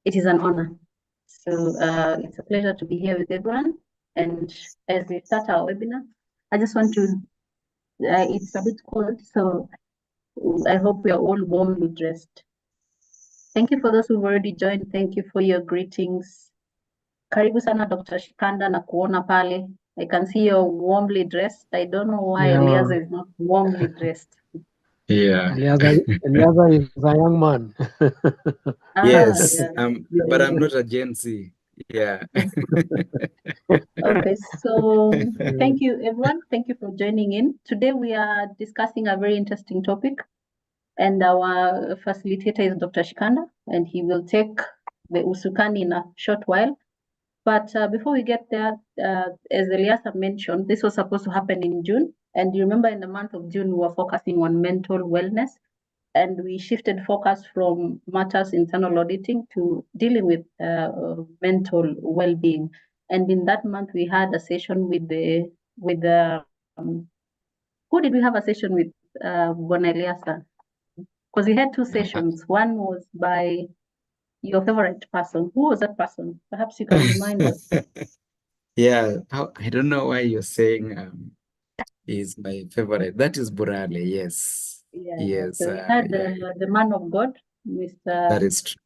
It is an honor. So it's a pleasure to be here with everyone. And as we start our webinar, I just want to, it's a bit cold, so I hope we are all warmly dressed. Thank you for those who've already joined. Thank you for your greetings. Karibu sana Dr. Shikanda na kuona pale. I can see you're warmly dressed. I don't know why Eliaza is not warmly dressed. Yeah. Eliaza is a young man. Yes, Yeah. but I'm not a Gen Z. Yeah. Okay, so thank you everyone. Thank you for joining in. Today we are discussing a very interesting topic, and our facilitator is Dr. Shikanda, and he will take the usukani in a short while. But before we get there, as Eliasa mentioned, this was supposed to happen in June. And you remember in the month of June, we were focusing on mental wellness, and we shifted focus from matters internal auditing to dealing with mental well-being. And in that month, we had a session with who did we have a session with, Bwana Eliasa? Because we had two sessions. One was by your favorite person. Who was that person? Perhaps you can remind us. Yeah, I don't know why you're saying is my favorite. That is Burale, yes. Yeah. Yes. So we had the man of God, Mr. That is true.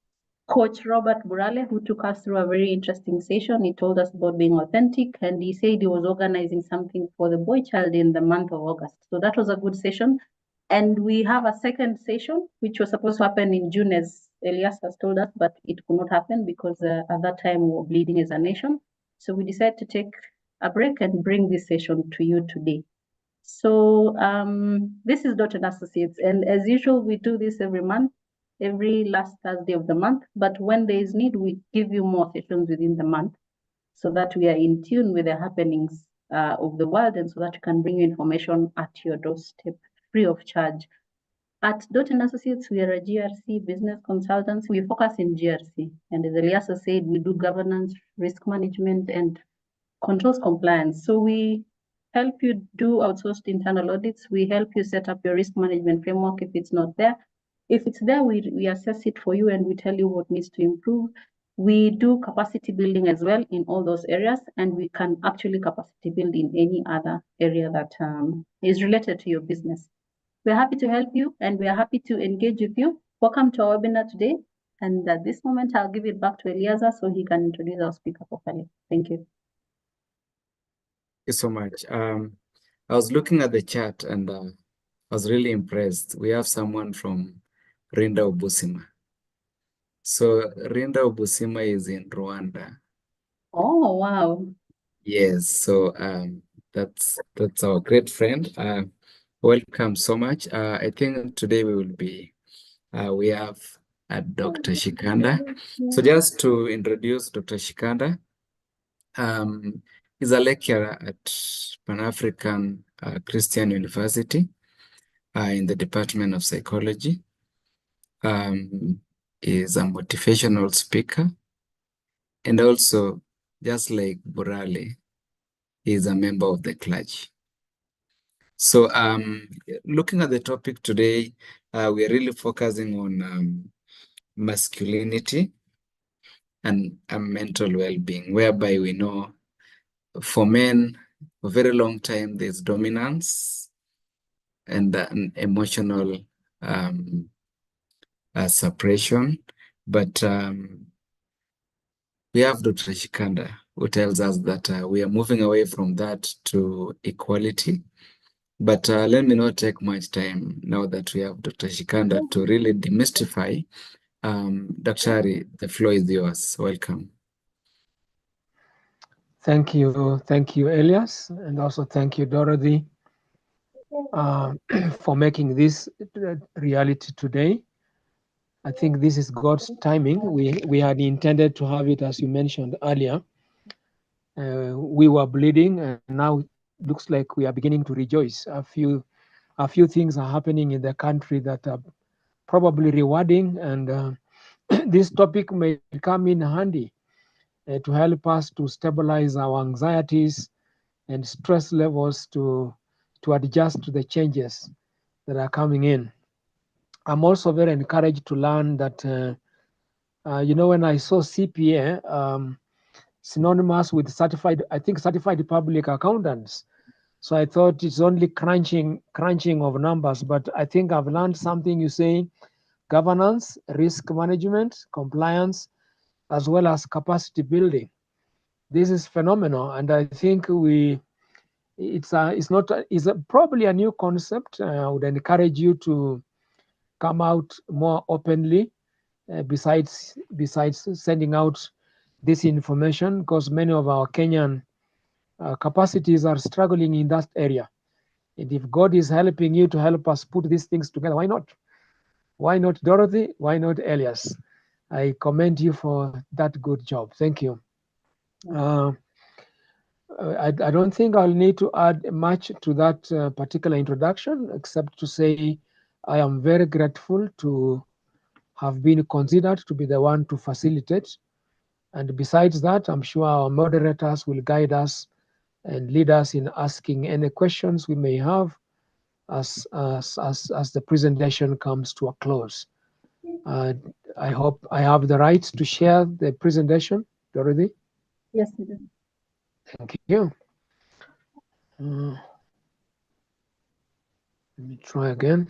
Coach Robert Burale, who took us through a very interesting session. He told us about being authentic, and he said he was organizing something for the boy child in the month of August. So that was a good session. And we have a second session, which was supposed to happen in June, as Elias has told us, but it could not happen because at that time we were bleeding as a nation. So we decided to take a break and bring this session to you today. So this is Dorte&Associates, and as usual, we do this every month, every last Thursday of the month. But when there is need, we give you more sessions within the month so that we are in tune with the happenings of the world, and so that you can bring you information at your doorstep free of charge. At Dorte&Associates, we are a GRC business consultants. We focus in GRC, and as Eliasa said, we do governance, risk management, and controls compliance. So we help you do outsourced internal audits. We help you set up your risk management framework if it's not there. If it's there, we assess it for you and we tell you what needs to improve. We do capacity building as well in all those areas, and we can actually capacity build in any other area that is related to your business. We're happy to help you and we're happy to engage with you. Welcome to our webinar today. And at this moment, I'll give it back to Eliaza so he can introduce our speaker properly. Thank you. Thank you so much. I was looking at the chat and I was really impressed. We have someone from Rinda Obusima. So Rinda Obusima is in Rwanda. Oh, wow. Yes, so that's our great friend. Welcome so much. I think today we have Dr. Shikanda. So just to introduce Dr. Shikanda, he's a lecturer at Pan-African Christian University in the Department of Psychology. Is a motivational speaker, and also, just like Burale, he is a member of the clergy. So looking at the topic today, we are really focusing on masculinity and mental well-being, whereby we know for men, for a very long time, there's dominance and an emotional suppression. But we have Dr. Shikanda, who tells us that we are moving away from that to equality. But let me not take much time now that we have Dr. Shikanda to really demystify. Dr. the floor is yours. Welcome. Thank you, Elias, and also thank you, Dorothy, for making this reality today. I think this is God's timing. We had intended to have it, as you mentioned earlier. We were bleeding, and now it looks like we are beginning to rejoice. A few things are happening in the country that are probably rewarding, and this topic may come in handy to help us to stabilize our anxieties and stress levels to adjust to the changes that are coming in. I'm also very encouraged to learn that, when I saw CPA, synonymous with certified public accountants. So I thought it's only crunching of numbers, but I think I've learned something. You say governance, risk management, compliance, as well as capacity building. This is phenomenal, and I think it's probably a new concept. I would encourage you to come out more openly, besides sending out this information, because many of our Kenyan capacities are struggling in that area. And if God is helping you to help us put these things together, why not? Why not Dorothy? Why not Elias? I commend you for that good job. Thank you. I don't think I'll need to add much to that particular introduction, except to say I am very grateful to have been considered to be the one to facilitate. And besides that, I'm sure our moderators will guide us and lead us in asking any questions we may have as the presentation comes to a close. I hope I have the right to share the presentation, Dorothy. Yes, you do. Thank you. Let me try again.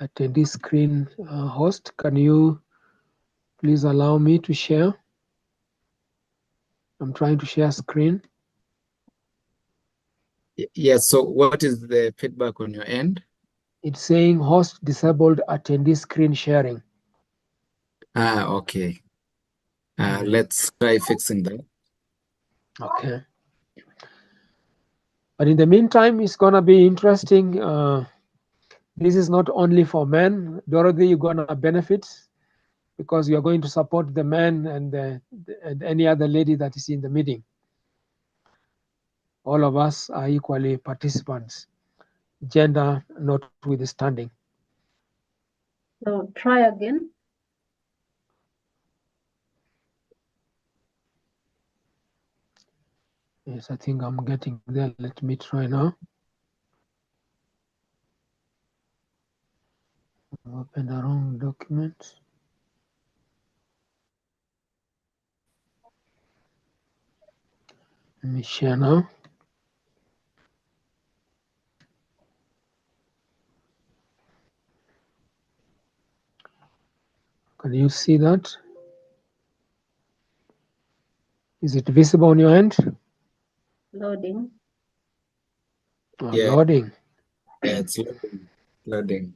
Attendee screen host, can you please allow me to share? I'm trying to share screen. Yes, so what is the feedback on your end? It's saying host disabled attendee screen sharing. Okay. Let's try fixing that. Okay. But in the meantime, it's gonna be interesting. This is not only for men. Dorothy, you're gonna benefit because you're going to support the men and any other lady that is in the meeting. All of us are equally participants, gender notwithstanding. So try again. Yes, I think I'm getting there. Let me try now. Open the wrong document. Let me share now. Can you see that? Is it visible on your end? Loading. Yeah. Loading. Yeah, it's loading.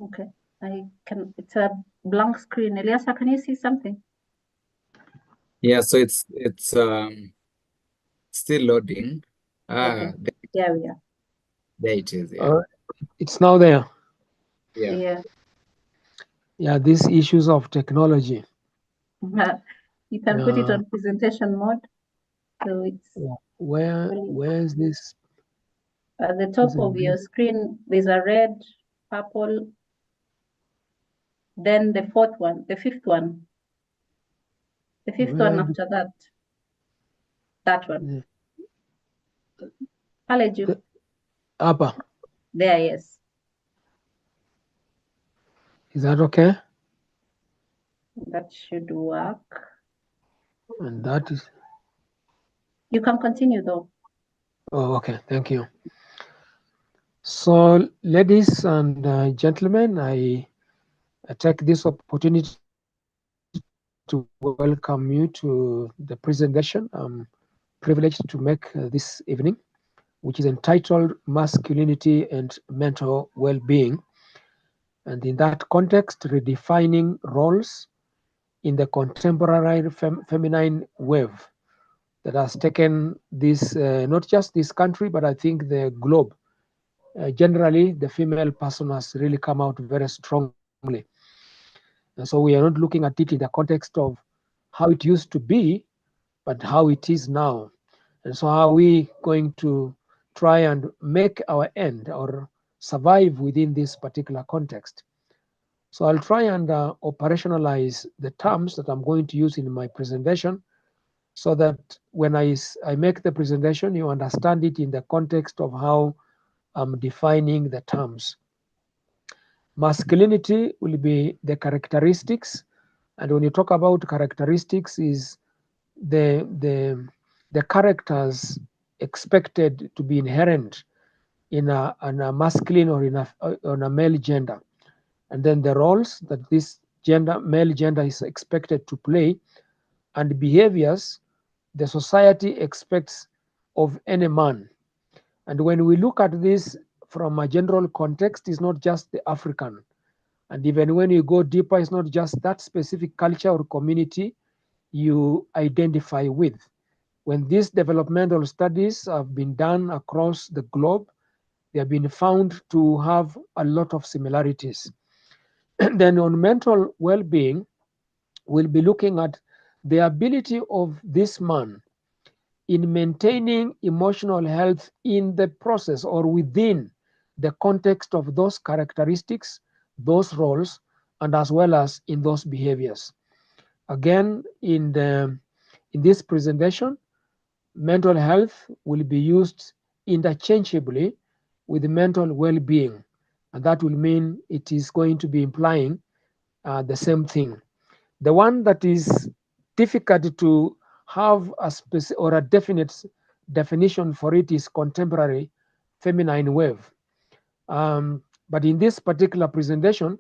Okay, it's a blank screen. Elias, can you see something? Yeah, so it's still loading. Okay, there we are. There it is. Yeah. It's now there. Yeah. Yeah, these issues of technology. You can put it on presentation mode. So it's where is this? At the top of your screen, there's a red, purple, then the fifth one. The fifth one after that. That one. Paleju. Upper. There, yes. Is that okay? That should work. And that is. You can continue though. Oh, okay. Thank you. So, ladies and gentlemen, I take this opportunity to welcome you to the presentation I'm privileged to make this evening, which is entitled Masculinity and Mental Well-Being. And in that context, redefining roles in the contemporary feminine wave that has taken this, not just this country, but I think the globe. Generally, the female person has really come out very strongly. And so we are not looking at it in the context of how it used to be, but how it is now. And so how are we going to try and make our end or survive within this particular context? So I'll try and operationalize the terms that I'm going to use in my presentation so that when I make the presentation, you understand it in the context of how I'm defining the terms. Masculinity will be the characteristics, and when you talk about characteristics, is the characters expected to be inherent in a masculine or in a male gender, and then the roles that this male gender is expected to play, and behaviors the society expects of any man. And when we look at this from a general context, it's not just the African. And even when you go deeper, it's not just that specific culture or community you identify with. When these developmental studies have been done across the globe, they have been found to have a lot of similarities. And then on mental well-being, we'll be looking at the ability of this man in maintaining emotional health in the process or within the context of those characteristics, those roles, and as well as in those behaviors. Again, in this presentation, mental health will be used interchangeably with mental well-being, and that will mean it is going to be implying the same thing. The one that is difficult to have a specific or a definite definition for it is contemporary feminine wave. But in this particular presentation,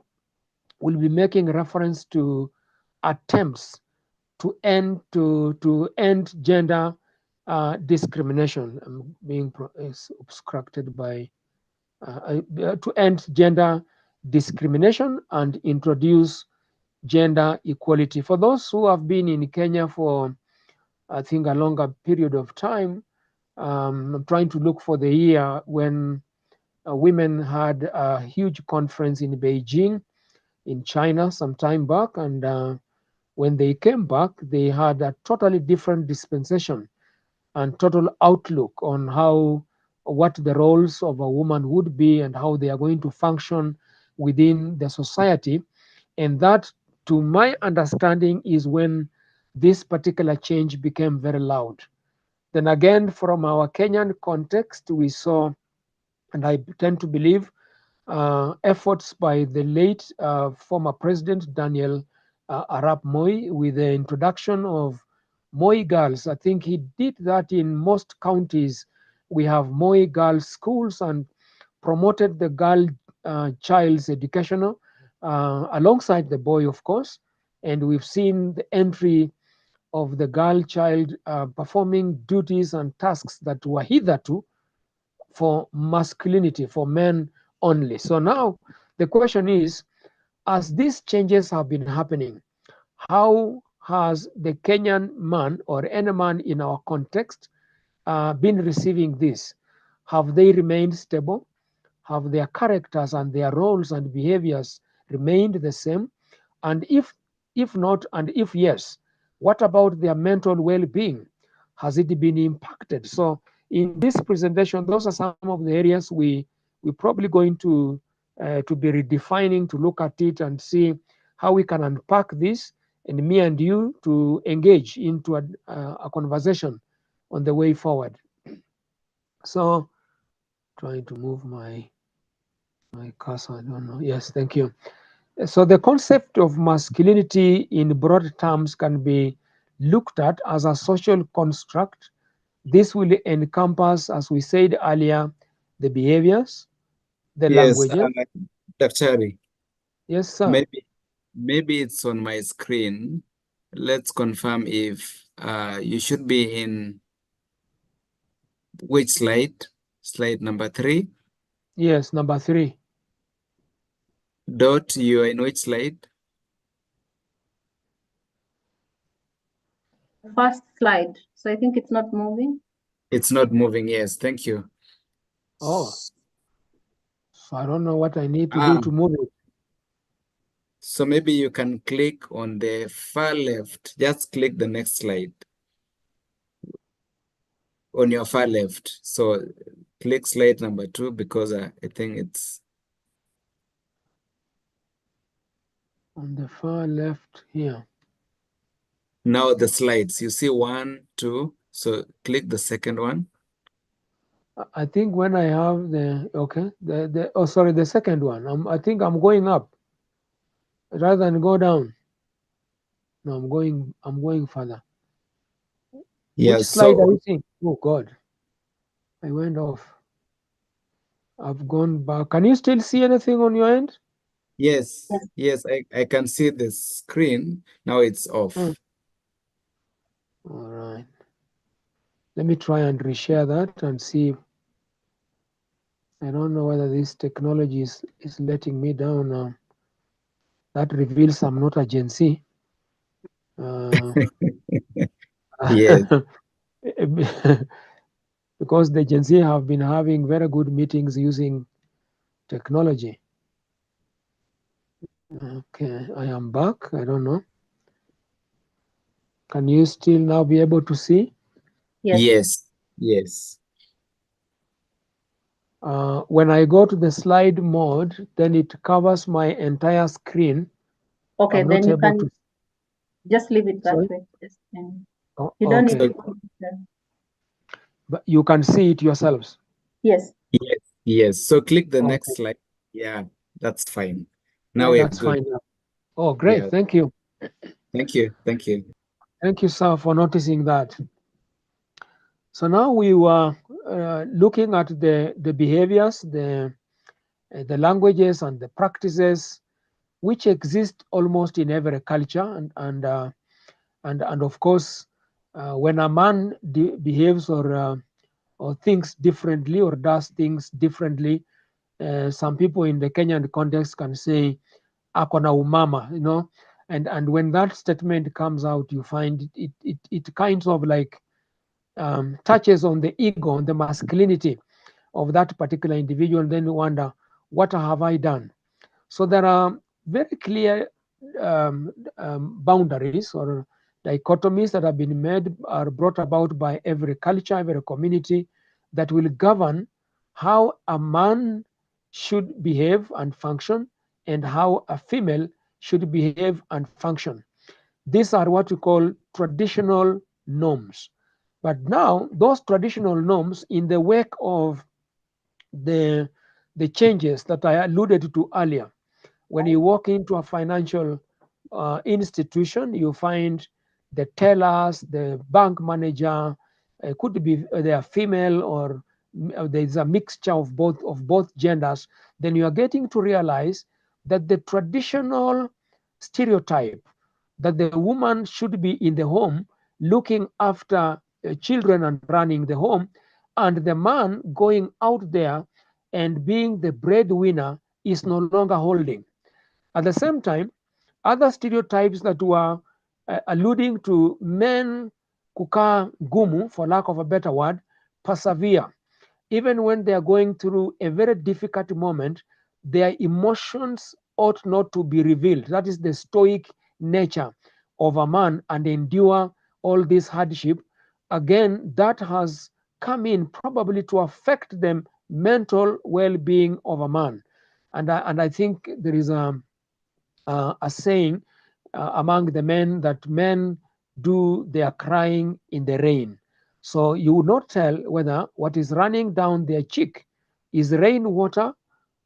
we'll be making reference to attempts to end gender discrimination. Being obstructed by to end gender discrimination and introduce gender equality. For those who have been in Kenya for, I think, a longer period of time, I'm trying to look for the year when women had a huge conference in Beijing, in China, some time back, and when they came back, they had a totally different dispensation and total outlook on what the roles of a woman would be and how they are going to function within the society. And that, to my understanding, is when this particular change became very loud. Then again, from our Kenyan context, we saw, and I tend to believe, efforts by the late former president, Daniel Arap Moi, with the introduction of Moi Girls. I think he did that in most counties. We have Moi Girls schools and promoted the girl child's educational alongside the boy, of course. And we've seen the entry of the girl child performing duties and tasks that were hitherto for masculinity, for men only. So now the question is, as these changes have been happening, how has the Kenyan man or any man in our context been receiving this? Have they remained stable? Have their characters and their roles and behaviors remained the same? And if not, and if yes, what about their mental well-being? Has it been impacted? So in this presentation, those are some of the areas we're probably going to be redefining, to look at it and see how we can unpack this, and me and you to engage into a conversation on the way forward. So trying to move my cursor, I don't know. Yes, thank you. So the concept of masculinity in broad terms can be looked at as a social construct. This will encompass, as we said earlier, the behaviors, the languages. Daktari. Yes, sir. Maybe it's on my screen. Let's confirm if you should be in which slide? Slide number 3? Yes, number 3. Dot, you are in which slide? First slide. So I think it's not moving. It's not moving. Yes, thank you. Oh, so I don't know what I need to do to move it. So maybe you can click on the far left. Just click the next slide on your far left. So click slide number 2 because I think it's on the far left here. Now the slides, you see 1, 2. So click the second one. I think when I have the second one, I think I'm going up rather than go down. No, I'm going further. Yeah, Which slide are so you seeing? Oh God, I went off. I've gone back. Can you still see anything on your end? yes, Yes. yes, I can see the screen. Now it's off. All right. Let me try and reshare that and see. I don't know whether this technology is letting me down now. That reveals I'm not a Gen Z. Yes. Because the Gen Z have been having very good meetings using technology. Okay, I am back. I don't know. Can you still now be able to see? Yes. Yes, yes. When I go to the slide mode, then it covers my entire screen. Okay, I'm then not you able can to. just leave it that Sorry? way. Just, Oh, you don't okay. need to put it there. But you can see it yourselves. Yes. Yes, yes. So click the next Okay. slide. Yeah, that's fine. Yeah, Now we're that's good. fine now. Oh, great. Yeah, Thank you. thank you. Thank you. Thank you, sir, for noticing that. So now we were looking at the behaviors, the languages and the practices which exist almost in every culture, and of course, when a man behaves or thinks differently or does things differently, some people in the Kenyan context can say akona umama, you know, and when that statement comes out, you find it kind of like touches on the ego, on the masculinity of that particular individual, and then you wonder, what have I done? So there are very clear boundaries or dichotomies that have been made, are brought about by every culture, every community, that will govern how a man should behave and function, and how a female should behave and function. These are what we call traditional norms. But now, those traditional norms, in the wake of the, the changes that I alluded to earlier, when you walk into a financial institution, you find the tellers, the bank manager, could be they are female or there's a mixture of both genders. Then you are getting to realize that the traditional stereotype that the woman should be in the home looking after children and running the home, and the man going out there and being the breadwinner is no longer holding. At the same time, other stereotypes that were alluding to men kukaa gumu, for lack of a better word, persevere. Even when they are going through a very difficult moment, their emotions ought not to be revealed. That is the stoic nature of a man, and endure all this hardship. Again, that has come in probably to affect the mental well-being of a man. And I think there is a saying among the men that men do their crying in the rain. So you would not tell whether what is running down their cheek is rainwater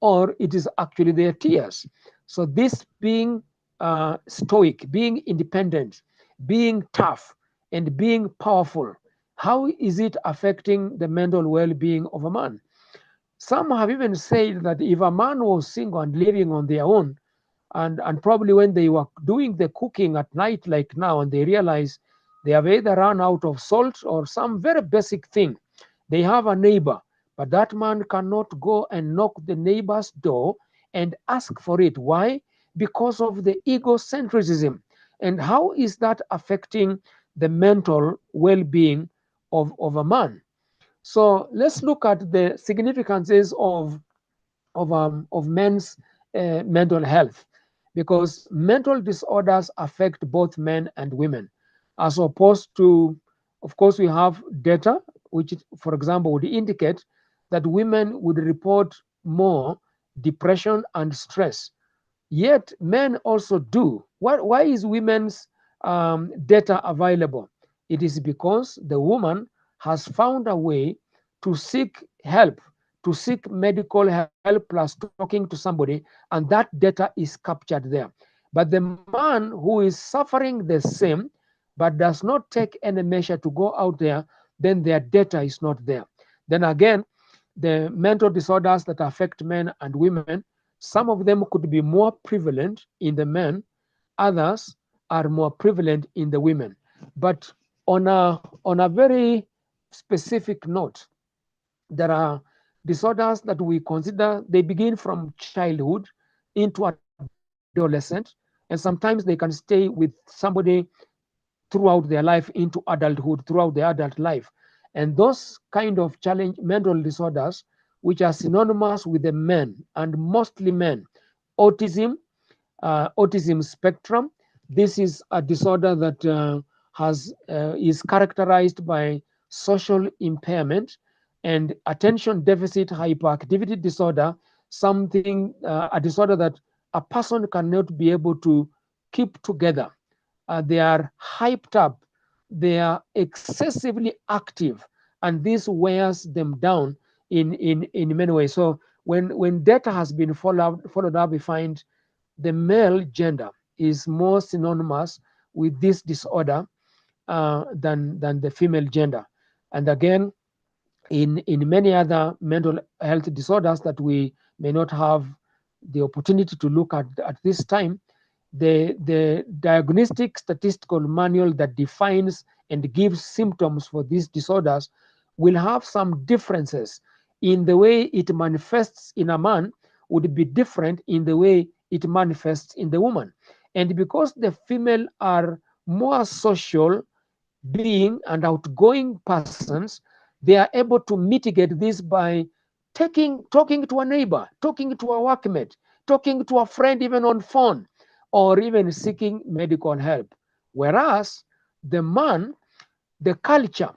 or it is actually their tears. So this being stoic, being independent, being tough, and being powerful, how is it affecting the mental well-being of a man? Some have even said that if a man was single and living on their own, and probably when they were doing the cooking at night like now, and they realize they have either run out of salt or some very basic thing, they have a neighbor, but that man cannot go and knock the neighbor's door and ask for it. Why? Because of the egocentrism. And how is that affecting the mental well-being of a man? So let's look at the significances of men's mental health, because mental disorders affect both men and women, as opposed to, of course, we have data which, for example, would indicate that women would report more depression and stress. Yet men also do. Why is women's data available? It is because the woman has found a way to seek help, to seek medical help plus talking to somebody, and that data is captured there. But the man who is suffering the same but does not take any measure to go out there, then their data is not there. Then again, the mental disorders that affect men and women, some of them could be more prevalent in the men, others are more prevalent in the women. But on a very specific note, there are disorders that we consider they begin from childhood into adolescent, and sometimes they can stay with somebody throughout their life into adulthood, throughout their adult life. And those kind of challenge mental disorders, which are synonymous with the men and mostly men, autism, autism spectrum. This is a disorder that is characterized by social impairment and attention deficit hyperactivity disorder, something a disorder that a person cannot be able to keep together. They are hyped up, they are excessively active, and this wears them down in many ways. So when data has been followed up, we find the male gender is more synonymous with this disorder than the female gender. And again, in many other mental health disorders that we may not have the opportunity to look at this time, the diagnostic statistical manual that defines and gives symptoms for these disorders will have some differences in the way it manifests in a man would be different in the way it manifests in the woman. And because the female are more social being and outgoing persons, they are able to mitigate this by talking to a neighbor, talking to a workmate, talking to a friend even on phone, or even seeking medical help. Whereas the man, the culture,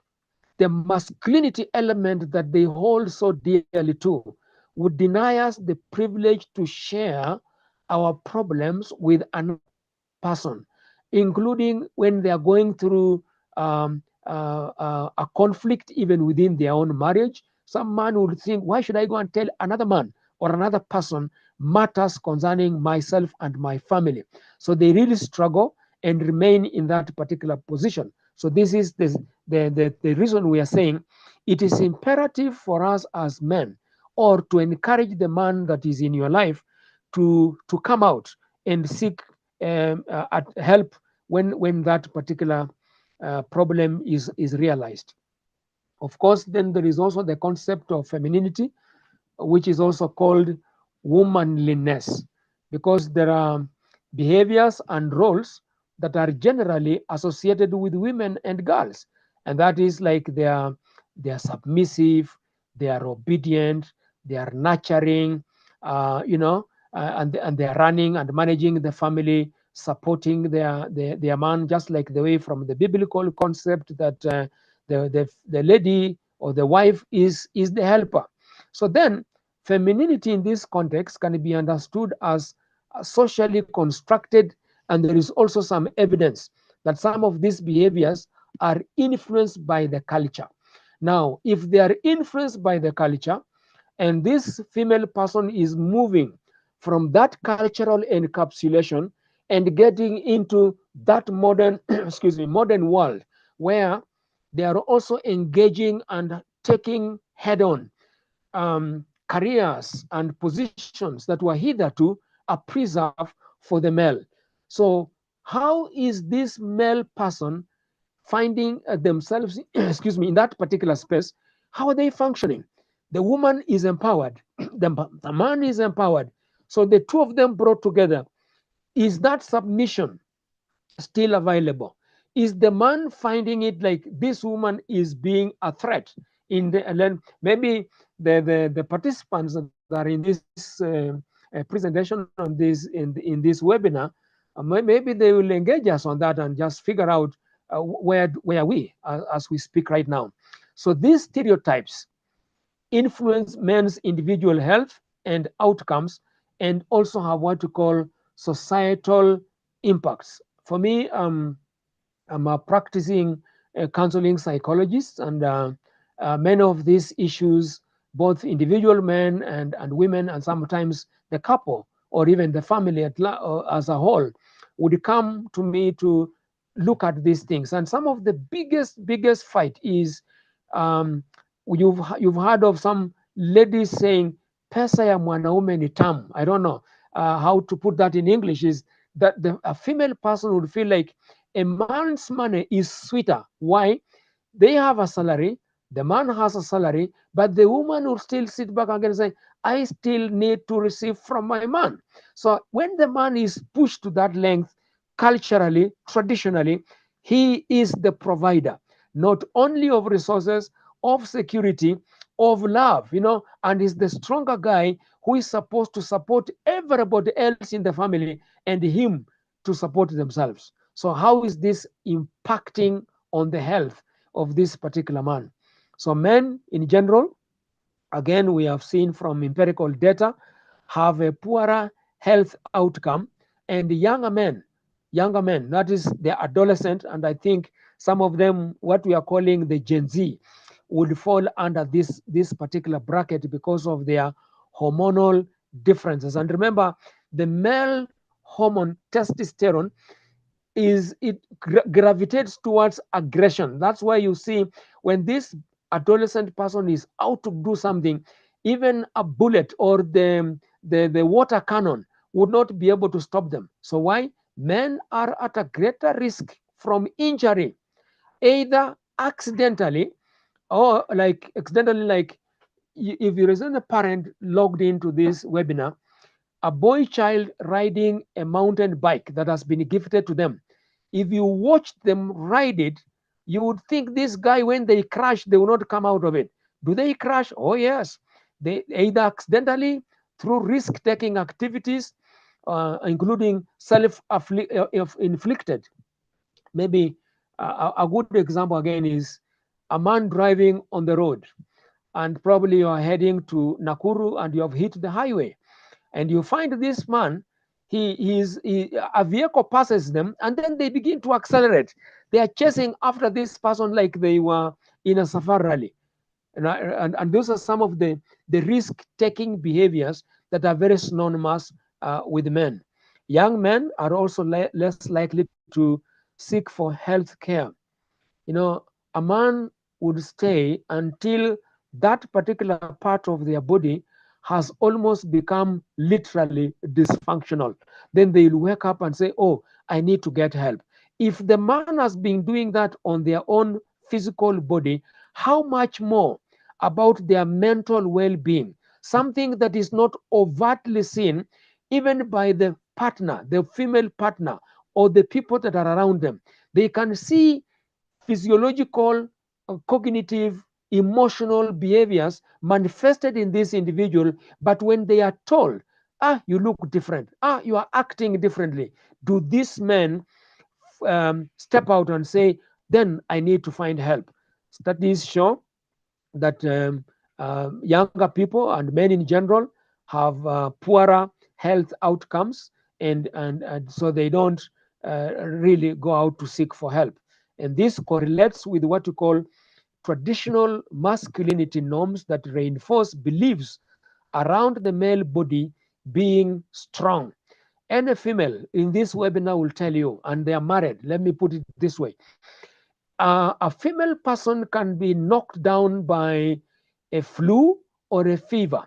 the masculinity element that they hold so dearly to would deny us the privilege to share our problems with another person, including when they are going through a conflict even within their own marriage. Some man would think, why should I go and tell another man or another person matters concerning myself and my family? So they really struggle and remain in that particular position. So this is the reason we are saying it is imperative for us as men, or to encourage the man that is in your life to come out and seek help when that particular problem is realized. Of course, then there is also the concept of femininity, which is also called womanliness, because there are behaviors and roles that are generally associated with women and girls, and that is like they are submissive, they are obedient, they are nurturing, and they are running and managing the family, supporting their man, just like the way from the biblical concept that the lady or the wife is the helper. So then femininity in this context can be understood as socially constructed, and there is also some evidence that some of these behaviors are influenced by the culture. Now, if they are influenced by the culture, and this female person is moving from that cultural encapsulation and getting into that modern, excuse me, modern world where they are also engaging and taking head-on careers and positions that were hitherto are preserved for the male. So how is this male person finding themselves, excuse me, in that particular space? How are they functioning? The woman is empowered, the man is empowered. So the two of them brought together, is that submission still available? Is the man finding it like this woman is being a threat in the, and then maybe the participants that are in this presentation on this in this webinar, maybe they will engage us on that and just figure out where we as we speak right now. So these stereotypes influence men's individual health and outcomes, and also have what to call societal impacts. For me, I'm a practicing counseling psychologist, and many of these issues, both individual men and women, and sometimes the couple or even the family as a whole, would come to me to look at these things. And some of the biggest fight is, you've heard of some ladies saying pesa ya mwanaume ni tamu. I don't know how to put that in English. Is that a female person would feel like a man's money is sweeter. Why? They have a salary, the man has a salary, but the woman will still sit back and say, I still need to receive from my man. So when the man is pushed to that length, culturally, traditionally, he is the provider, not only of resources, of security, of love, and is the stronger guy who is supposed to support everybody else in the family and him to support themselves. So how is this impacting on the health of this particular man? So men in general, again, we have seen from empirical data, have a poorer health outcome, and younger men, that is the adolescent, and I think some of them, what we are calling the Gen Z, would fall under this particular bracket because of their hormonal differences. And remember, the male hormone testosterone gravitates towards aggression. That's why you see when this adolescent person is out to do something, even a bullet or the water cannon would not be able to stop them. So why? Men are at a greater risk from injury, either accidentally or like if there isn't a parent logged into this webinar, a boy child riding a mountain bike that has been gifted to them. If you watch them ride it, you would think this guy, when they crash, they will not come out of it. Do they crash? Oh, yes. They either accidentally, through risk-taking activities, including self-inflicted. Maybe a good example again is a man driving on the road, and probably you are heading to Nakuru and you have hit the highway. And you find this man, a vehicle passes them, and then they begin to accelerate. They are chasing after this person like they were in a safari rally. And those are some of the risk-taking behaviors that are very synonymous with men. Young men are also less likely to seek for health care. A man would stay until that particular part of their body has almost become literally dysfunctional. Then they'll wake up and say, oh, I need to get help. If the man has been doing that on their own physical body, how much more about their mental well-being? Something that is not overtly seen even by the partner, the female partner, or the people that are around them. They can see physiological, cognitive, emotional behaviors manifested in this individual, but when they are told, you look different, you are acting differently, do these men step out and say, then I need to find help? Studies show that younger people and men in general have poorer health outcomes, and so they don't really go out to seek for help. And this correlates with what we call traditional masculinity norms that reinforce beliefs around the male body being strong. And a female in this webinar will tell you, and they are married, let me put it this way. A female person can be knocked down by a flu or a fever,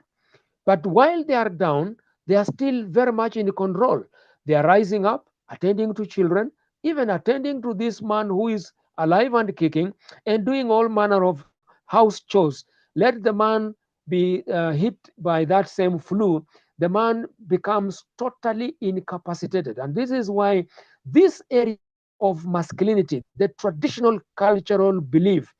but while they are down, they are still very much in control. They are rising up, attending to children, even attending to this man who is alive and kicking, and doing all manner of house chores. Let the man be hit by that same flu, the man becomes totally incapacitated. And this is why this area of masculinity, the traditional cultural belief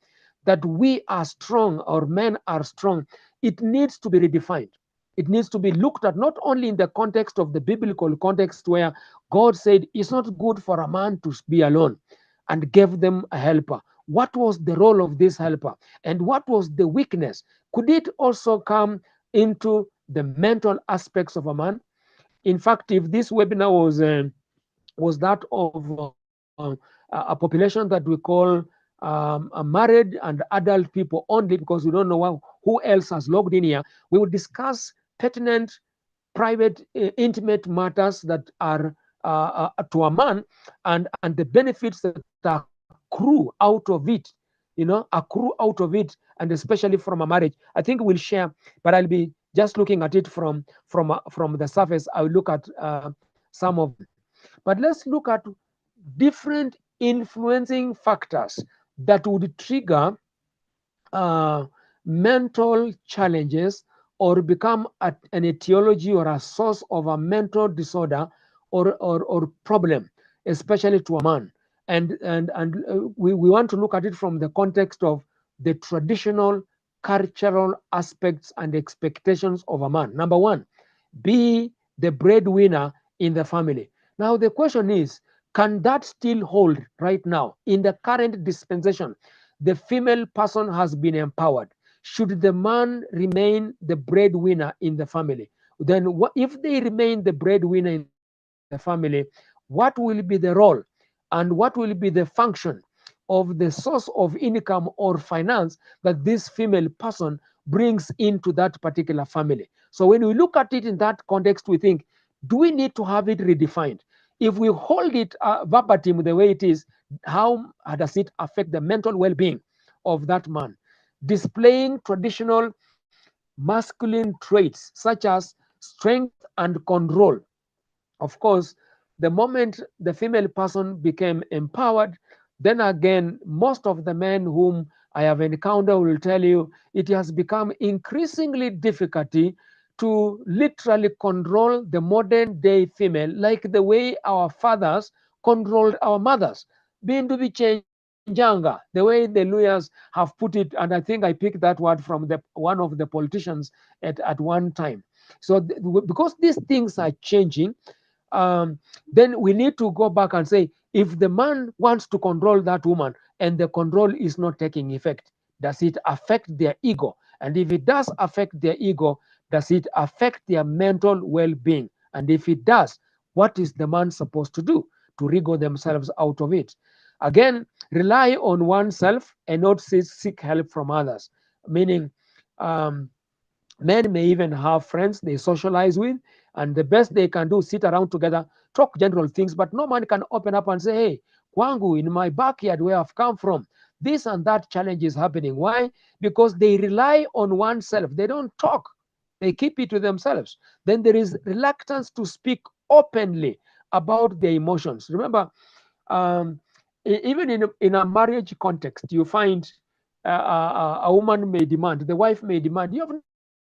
that we are strong or men are strong, it needs to be redefined. It needs to be looked at not only in the context of the biblical context where God said it's not good for a man to be alone and gave them a helper. What was the role of this helper? And what was the weakness? Could it also come into the mental aspects of a man? In fact, if this webinar was that of a population that we call married and adult people only, because we don't know who else has logged in here. We will discuss pertinent, private, intimate matters that are to a man, and the benefits that accrue out of it, accrue out of it, and especially from a marriage. I think we'll share, but I'll be just looking at it from the surface. I'll look at some of them. But let's look at different influencing factors that would trigger mental challenges or become an etiology or a source of a mental disorder or problem, especially to a man. And we want to look at it from the context of the traditional cultural aspects and expectations of a man. Number one, be the breadwinner in the family. Now the question is, can that still hold right now in the current dispensation? The female person has been empowered. Should the man remain the breadwinner in the family? Then if they remain the breadwinner in the family, what will be the role and what will be the function of the source of income or finance that this female person brings into that particular family? So when we look at it in that context, we think, do we need to have it redefined? If we hold it verbatim the way it is, how does it affect the mental well-being of that man? Displaying traditional masculine traits such as strength and control. Of course, the moment the female person became empowered, then again, most of the men whom I have encountered will tell you it has become increasingly difficult to literally control the modern day female like the way our fathers controlled our mothers. Bindu bichenjanga, the way the lawyers have put it, and I think I picked that word from one of the politicians at one time. So because these things are changing, then we need to go back and say, if the man wants to control that woman and the control is not taking effect, does it affect their ego? And if it does affect their ego, does it affect their mental well-being? And if it does, what is the man supposed to do to wriggle themselves out of it? Again, rely on oneself and not seek help from others. Meaning, men may even have friends they socialize with, and the best they can do is sit around together, talk general things, but no man can open up and say, hey, kwangu, in my backyard where I've come from, this and that challenge is happening. Why? Because they rely on oneself. They don't talk. They keep it to themselves. Then there is reluctance to speak openly about their emotions. Remember, even in a marriage context, you find a woman may demand, the wife may demand, you have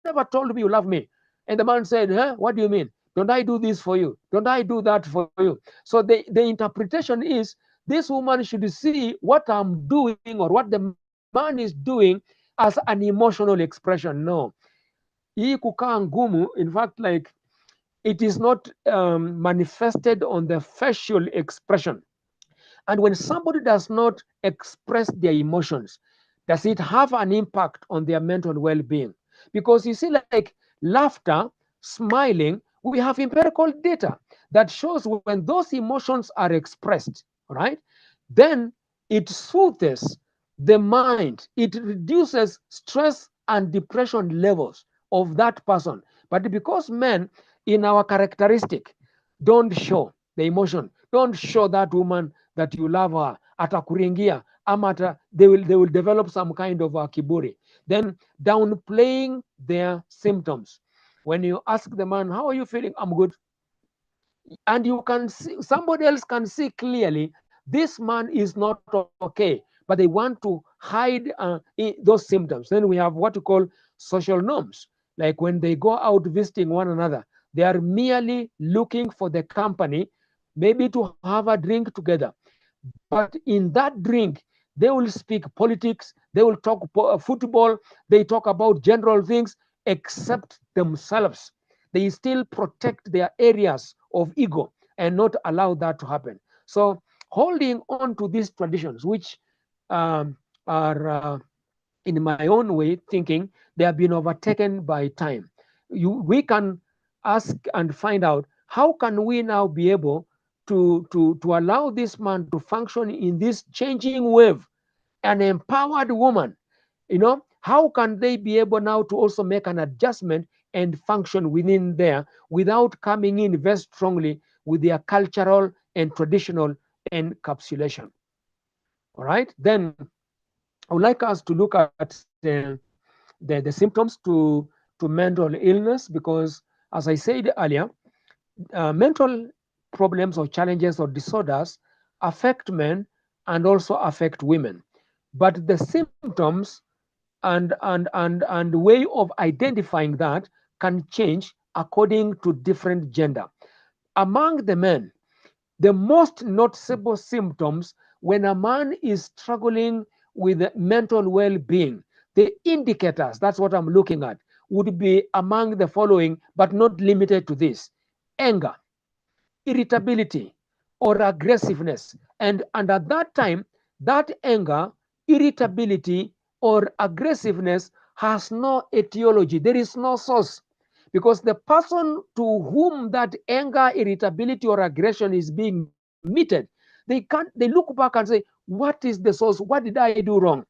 never told me you love me. And the man said, huh? What do you mean? Don't I do this for you? Don't I do that for you? So the interpretation is, this woman should see what I'm doing or what the man is doing as an emotional expression. No. Hii kukaa ngumu, in fact, like, it is not manifested on the facial expression. And when somebody does not express their emotions, does it have an impact on their mental well-being? Because you see, like laughter, smiling, we have empirical data that shows when those emotions are expressed, right, then it soothes the mind. It reduces stress and depression levels of that person. But because men, in our characteristic, don't show the emotion, don't show that woman that you love her, atakuringia, amata, they will develop some kind of kiburi. Then downplaying their symptoms. When you ask the man, how are you feeling? I'm good. And you can see, somebody else can see clearly, this man is not okay, but they want to hide those symptoms. Then we have what we call social norms. Like when they go out visiting one another, they are merely looking for the company, maybe to have a drink together. But in that drink, they will speak politics, they will talk football, they talk about general things, except themselves. They still protect their areas of ego and not allow that to happen. So holding on to these traditions, which are, in my own way thinking, they have been overtaken by time. We can ask and find out, how can we now be able to allow this man to function in this changing wave, an empowered woman, how can they be able now to also make an adjustment and function within there without coming in very strongly with their cultural and traditional encapsulation? All right, then I would like us to look at the symptoms to mental illness, because as I said earlier, mental problems or challenges or disorders affect men and also affect women, but the symptoms and way of identifying that can change according to different gender. Among the men, the most noticeable symptoms when a man is struggling with mental well-being, the indicators, that's what I'm looking at, would be among the following, but not limited to this: anger, irritability, or aggressiveness. And at that time, that anger, irritability, or aggressiveness has no etiology. There is no source. Because the person to whom that anger, irritability, or aggression is being meted, they look back and say, what is the source? What did I do wrong?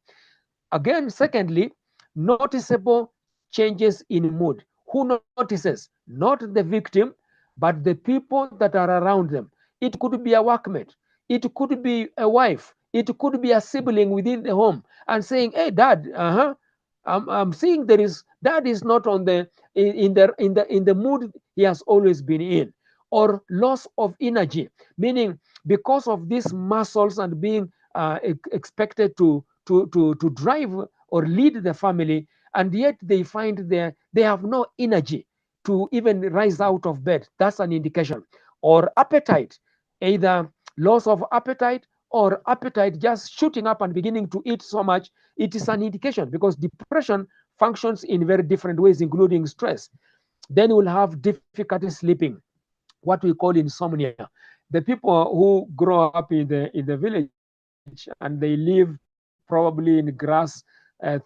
Again, secondly, noticeable changes in mood. Who notices? Not the victim, but the people that are around them. It could be a workmate, it could be a wife, it could be a sibling within the home, and saying, hey dad, I'm seeing dad is not on in the mood he has always been in. Or loss of energy, meaning because of these muscles and being expected to drive or lead the family, and yet they find they have no energy to even rise out of bed. That's an indication. Or appetite, either loss of appetite or appetite just shooting up and beginning to eat so much. It is an indication, because depression functions in very different ways, including stress. Then we'll have difficulty sleeping, what we call insomnia. The people who grow up in the village and they live probably in grass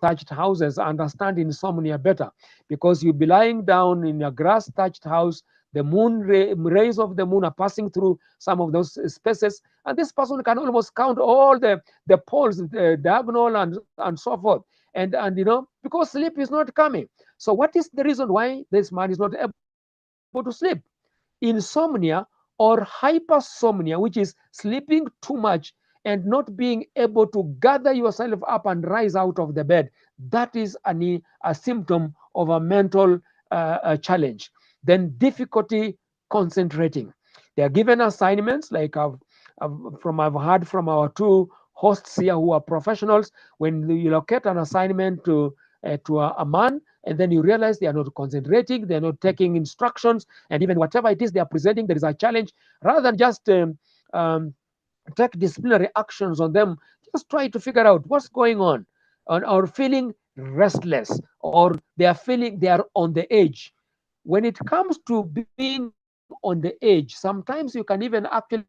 thatched houses understand insomnia better, because you'll be lying down in a grass thatched house, the rays of the moon are passing through some of those spaces, and this person can almost count all the poles, the diagonal, and so forth, and because sleep is not coming. So what is the reason why this man is not able to sleep? Insomnia or hypersomnia, which is sleeping too much and not being able to gather yourself up and rise out of the bed. That is a symptom of a mental challenge. Then difficulty concentrating. They are given assignments, like I've heard from our two hosts here who are professionals. When you locate an assignment to a man, and then you realize they are not concentrating, they are not taking instructions, and even whatever it is they are presenting, there is a challenge. Rather than just take disciplinary actions on them, just try to figure out what's going on, or feeling restless, or they are on the edge. When it comes to being on the edge, sometimes you can even actually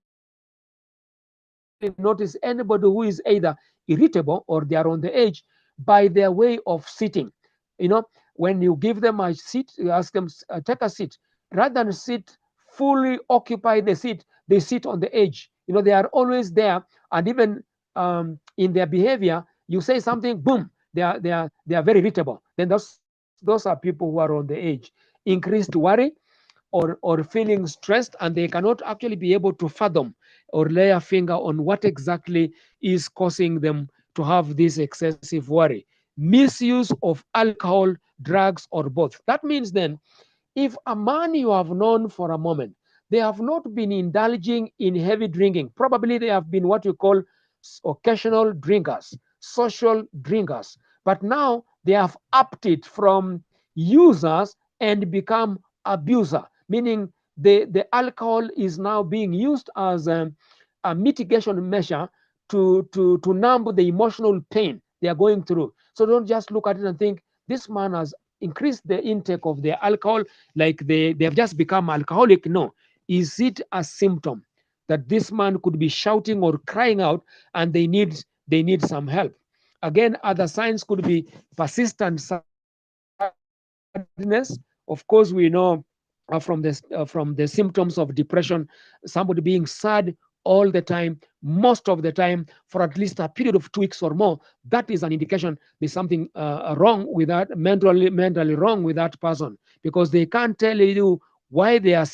notice anybody who is either irritable or they are on the edge by their way of sitting. When you give them a seat, you ask them, take a seat. Rather than sit fully occupy the seat, they sit on the edge. They are always there, and even in their behavior, you say something, boom, they are very irritable. Then those are people who are on the edge. Increased worry or feeling stressed, and they cannot actually be able to fathom or lay a finger on what exactly is causing them to have this excessive worry. Misuse of alcohol, drugs, or both. That means then, if a man you have known for a moment, they have not been indulging in heavy drinking, probably they have been what you call occasional drinkers, social drinkers, but now they have upped it from users and become abuser, meaning the alcohol is now being used as a mitigation measure to numb the emotional pain they are going through. So don't just look at it and think this man has increased the intake of their alcohol, like they have just become alcoholic. No. Is it a symptom that this man could be shouting or crying out and they need some help? Again, other signs could be persistent sadness. Of course, we know from the symptoms of depression, somebody being sad all the time, most of the time, for at least a period of 2 weeks or more, that is an indication there's something wrong with that, mentally wrong with that person, because they can't tell you why they are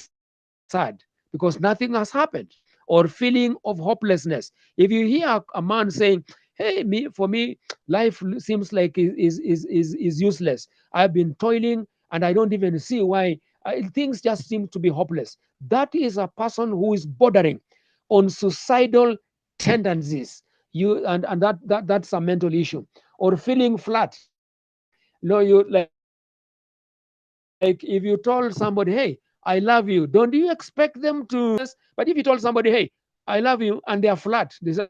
sad, because nothing has happened. Or feeling of hopelessness. If you hear a man saying, hey, for me life seems like is useless, I've been toiling and I don't even see why, things just seem to be hopeless, that is a person who is bordering on suicidal tendencies. And that's a mental issue. Or feeling flat. No, you like if you told somebody, hey, I love you, don't you expect them to, but if you told somebody, hey, I love you, and they are flat, they say,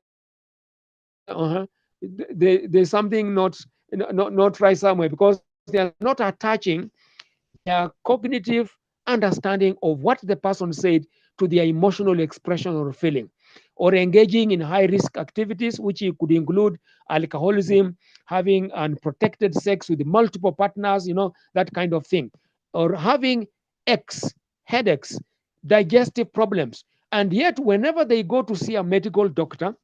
there's something not right somewhere, because they are not attaching their cognitive understanding of what the person said to their emotional expression or feeling. Or engaging in high risk activities, which could include alcoholism, having unprotected sex with multiple partners, that kind of thing. Or having headaches, digestive problems. And yet, whenever they go to see a medical doctor,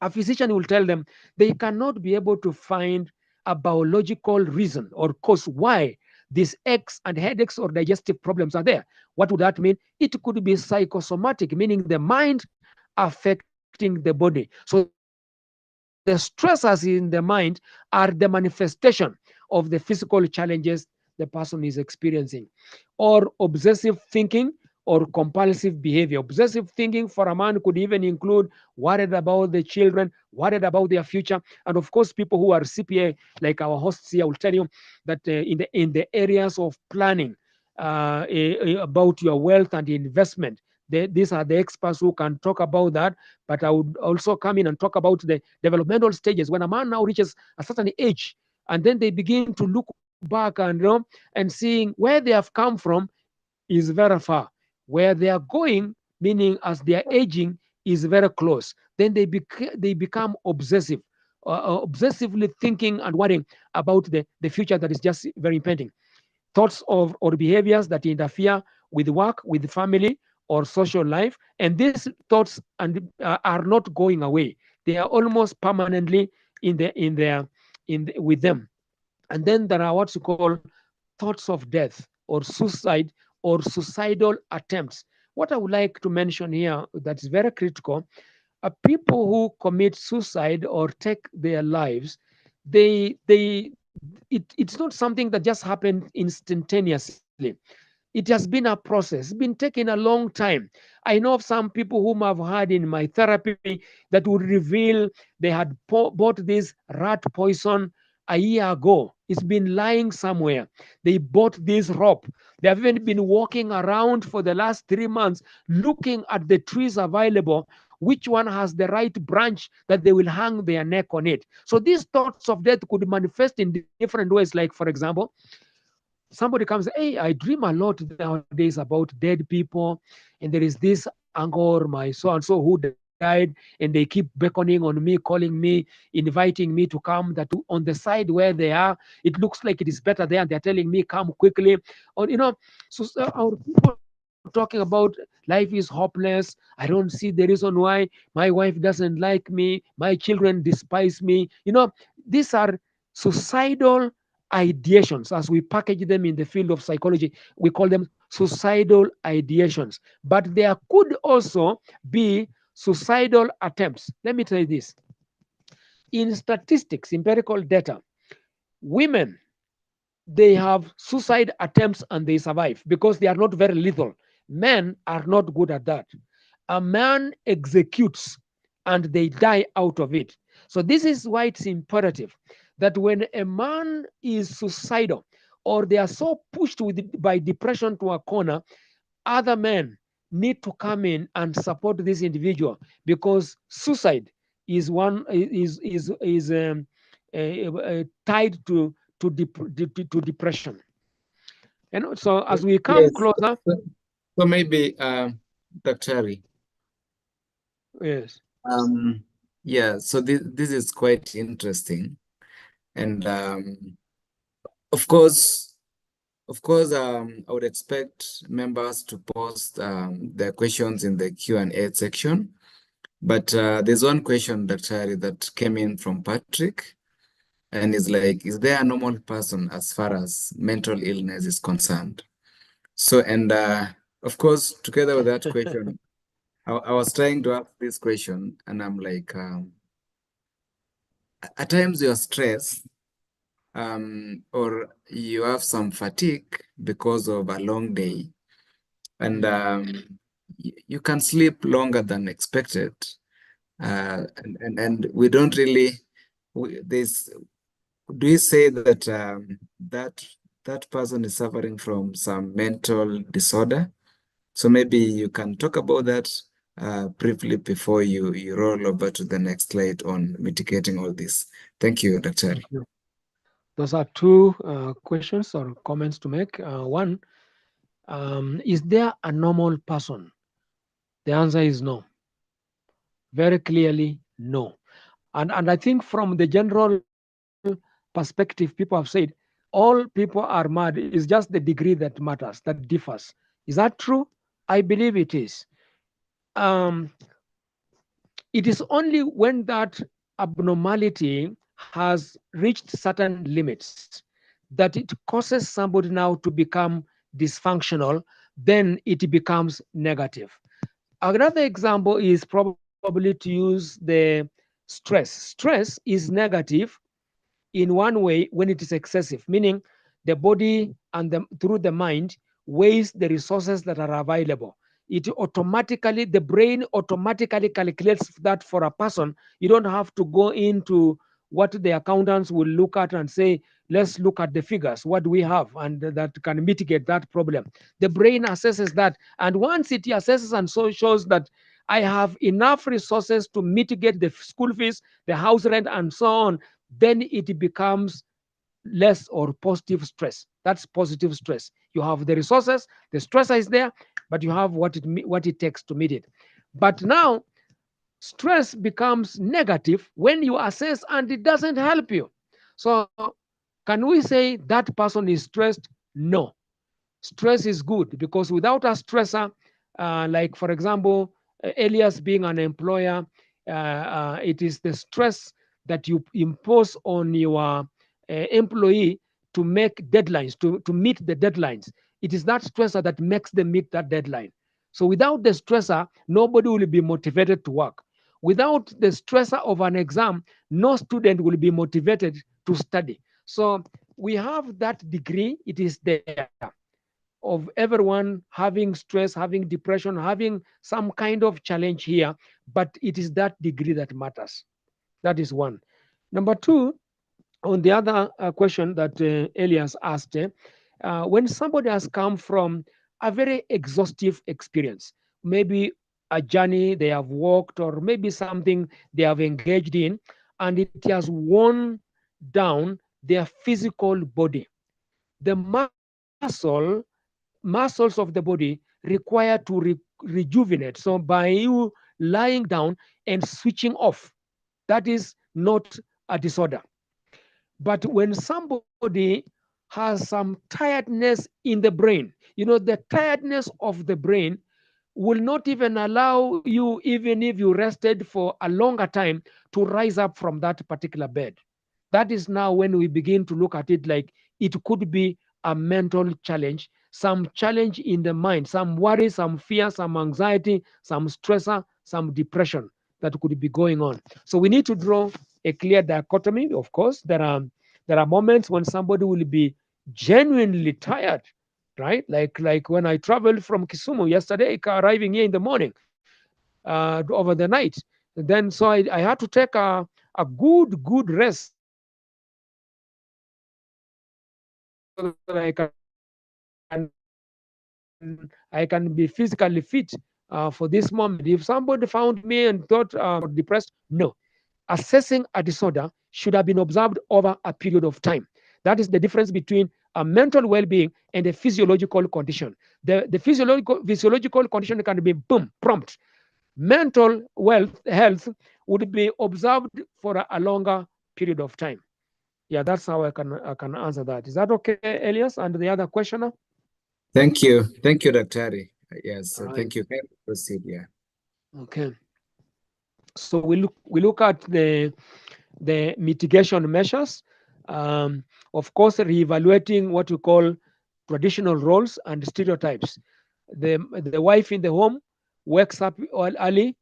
a physician will tell them they cannot be able to find a biological reason or cause why these aches and headaches or digestive problems are there. What would that mean? It could be psychosomatic, meaning the mind affecting the body. So the stressors in the mind are the manifestation of the physical challenges the person is experiencing. Or obsessive thinking or compulsive behavior. Obsessive thinking for a man could even include worried about the children, worried about their future. And of course, people who are CPA, like our hosts here, will tell you that in the areas of planning about your wealth and investment, these are the experts who can talk about that. But I would also come in and talk about the developmental stages when a man now reaches a certain age, and then they begin to look back and seeing where they have come from is very far. Where they are going, meaning as they are aging, is very close. Then they become obsessive, obsessively thinking and worrying about the future that is just very impending. Thoughts of or behaviors that interfere with work, with family, or social life, and these thoughts are not going away. They are almost permanently with them. And then there are what you call thoughts of death or suicide or suicidal attempts. What I would like to mention here that's very critical are people who commit suicide or take their lives. It's not something that just happened instantaneously. It has been a process. It's been taking a long time. I know of some people whom I've had in my therapy that would reveal they had bought this rat poison a year ago. It's been lying somewhere. They bought this rope. They have even been walking around for the last 3 months looking at the trees available, which one has the right branch that they will hang their neck on it. So these thoughts of death could manifest in different ways. Like, for example, somebody comes, hey, I dream a lot nowadays about dead people, and there is this uncle or my so and so who died, and they keep beckoning on me, calling me, inviting me to come, that on the side where they are, it looks like it is better there, and they're telling me come quickly. Or so our people talking about life is hopeless, I don't see the reason why my wife doesn't like me, my children despise me. These are suicidal ideations. As we package them in the field of psychology, we call them suicidal ideations. But there could also be suicidal attempts. Let me tell you this. In statistics, empirical data, women, they have suicide attempts and they survive because they are not very lethal. Men are not good at that. A man executes and they die out of it. So this is why it's imperative that when a man is suicidal or they are so pushed by depression to a corner, other men need to come in and support this individual, because suicide is tied to depression. So as we come Yes. closer, So maybe, Dr. yes, yeah, so this is quite interesting. And of course, Of course, I would expect members to post their questions in the Q&A section. But there's one question, Dr. that came in from Patrick, and is like, is there a normal person as far as mental illness is concerned? So, and of course, together with that question, I was trying to ask this question, and I'm like, at times you're stressed, or you have some fatigue because of a long day, and you can sleep longer than expected. And we don't really, do you say that that person is suffering from some mental disorder? So maybe you can talk about that briefly before you roll over to the next slide on mitigating all this. Thank you, Dr. Thank you. Those are two questions or comments to make. One, is there a normal person? The answer is no. Very clearly, no. And I think from the general perspective, people have said all people are mad. It's just the degree that matters, that differs. Is that true? I believe it is. It is only when that abnormality has reached certain limits that it causes somebody now to become dysfunctional, then it becomes negative. Another example is probably to use the stress. Stress is negative in one way when it is excessive, meaning the body and through the mind weighs the resources that are available. It automatically, the brain automatically calculates that for a person. You don't have to go into what the accountants will look at and say, let's look at the figures, what do we have, and that can mitigate that problem. The brain assesses that, and once it assesses and so shows that I have enough resources to mitigate the school fees, the house rent, and so on, then it becomes less or positive stress. That's positive stress. You have the resources, the stressor is there, but you have what it takes to meet it. But now stress becomes negative when you assess and it doesn't help you. So can we say that person is stressed? No. Stress is good, because without a stressor, like for example, Elias being an employer, it is the stress that you impose on your employee to make deadlines, to meet the deadlines. It is that stressor that makes them meet that deadline. So without the stressor, nobody will be motivated to work. Without the stressor of an exam, no student will be motivated to study. So we have that degree, it is there, of everyone having stress, having depression, having some kind of challenge here, but it is that degree that matters. That is one. Number two, on the other question that Elias asked, when somebody has come from a very exhaustive experience, maybe a journey they have walked, or maybe something they have engaged in, and it has worn down their physical body, the muscles of the body require to rejuvenate. So by you lying down and switching off, that is not a disorder. But when somebody has some tiredness in the brain, the tiredness of the brain will not even allow you, even if you rested for a longer time, to rise up from that particular bed. That is now when we begin to look at it like it could be a mental challenge, some challenge in the mind, some worry, some fear, some anxiety, some stressor, some depression that could be going on. So we need to draw a clear dichotomy. Of course, there are moments when somebody will be genuinely tired, right? Like when I traveled from Kisumu yesterday, arriving here in the morning, over the night. Then so I had to take a good rest so that I can be physically fit for this moment. If somebody found me and thought depressed, no. Assessing a disorder should have been observed over a period of time. That is the difference between a mental well-being and a physiological condition. The physiological condition can be boom, prompt. Mental health would be observed for a longer period of time. Yeah, that's how I can answer that. Is that okay, Elias, and the other questioner? Thank you, Daktari. Yes, All right. thank you. Proceed. Yeah. Okay. So we look at the mitigation measures. Of course, reevaluating what you call traditional roles and stereotypes. The wife in the home wakes up early,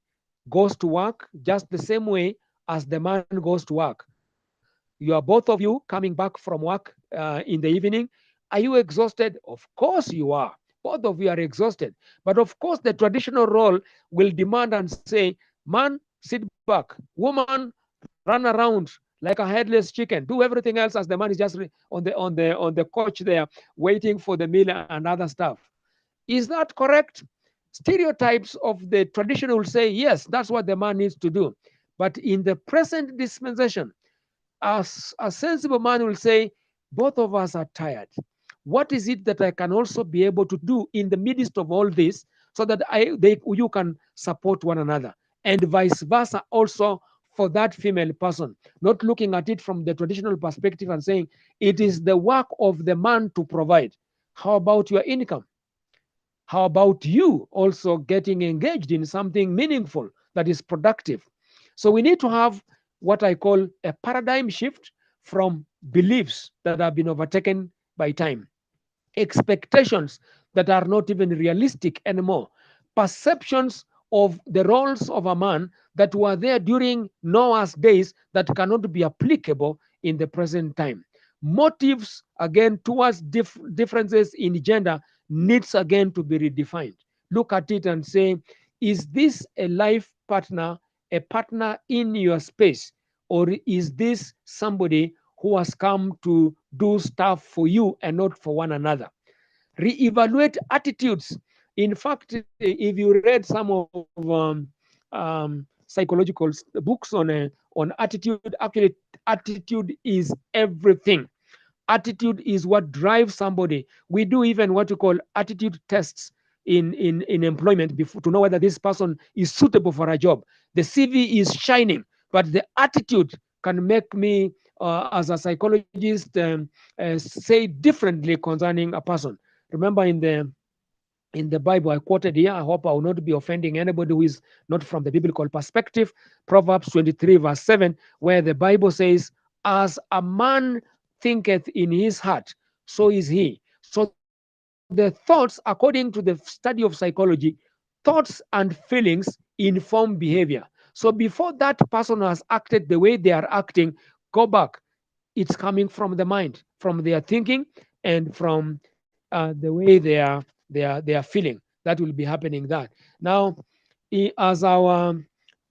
goes to work just the same way as the man goes to work. You are both of you coming back from work in the evening. Are you exhausted? Of course you are. Both of you are exhausted. But of course, the traditional role will demand and say, man, sit back. Woman, run around like a headless chicken. Do everything else as the man is just on the couch there, waiting for the meal and other stuff. Is that correct? Stereotypes of the tradition will say, yes, that's what the man needs to do. But in the present dispensation, as a sensible man will say, both of us are tired. What is it that I can also be able to do in the midst of all this so that you can support one another? And vice versa also for that female person, not looking at it from the traditional perspective and saying, it is the work of the man to provide. How about your income? How about you also getting engaged in something meaningful that is productive? So we need to have what I call a paradigm shift from beliefs that have been overtaken by time, expectations that are not even realistic anymore, perceptions of the roles of a man that were there during Noah's days that cannot be applicable in the present time. Motives again towards differences in gender needs again to be redefined. Look at it and say, is this a life partner, a partner in your space, or is this somebody who has come to do stuff for you and not for one another? Reevaluate attitudes. In fact, if you read some of psychological books on attitude, actually, attitude is everything. Attitude is what drives somebody. We do even what we call attitude tests in employment before, to know whether this person is suitable for a job. The CV is shining, but the attitude can make me, as a psychologist, say differently concerning a person. Remember in the Bible I quoted here, I hope I will not be offending anybody who is not from the biblical perspective, Proverbs 23 verse 7, where the Bible says, as a man thinketh in his heart, so is he. So the thoughts, according to the study of psychology, thoughts and feelings inform behavior. So before that person has acted the way they are acting, go back. It's coming from the mind, from their thinking, and from the way they are feeling. That will be happening. That now, as our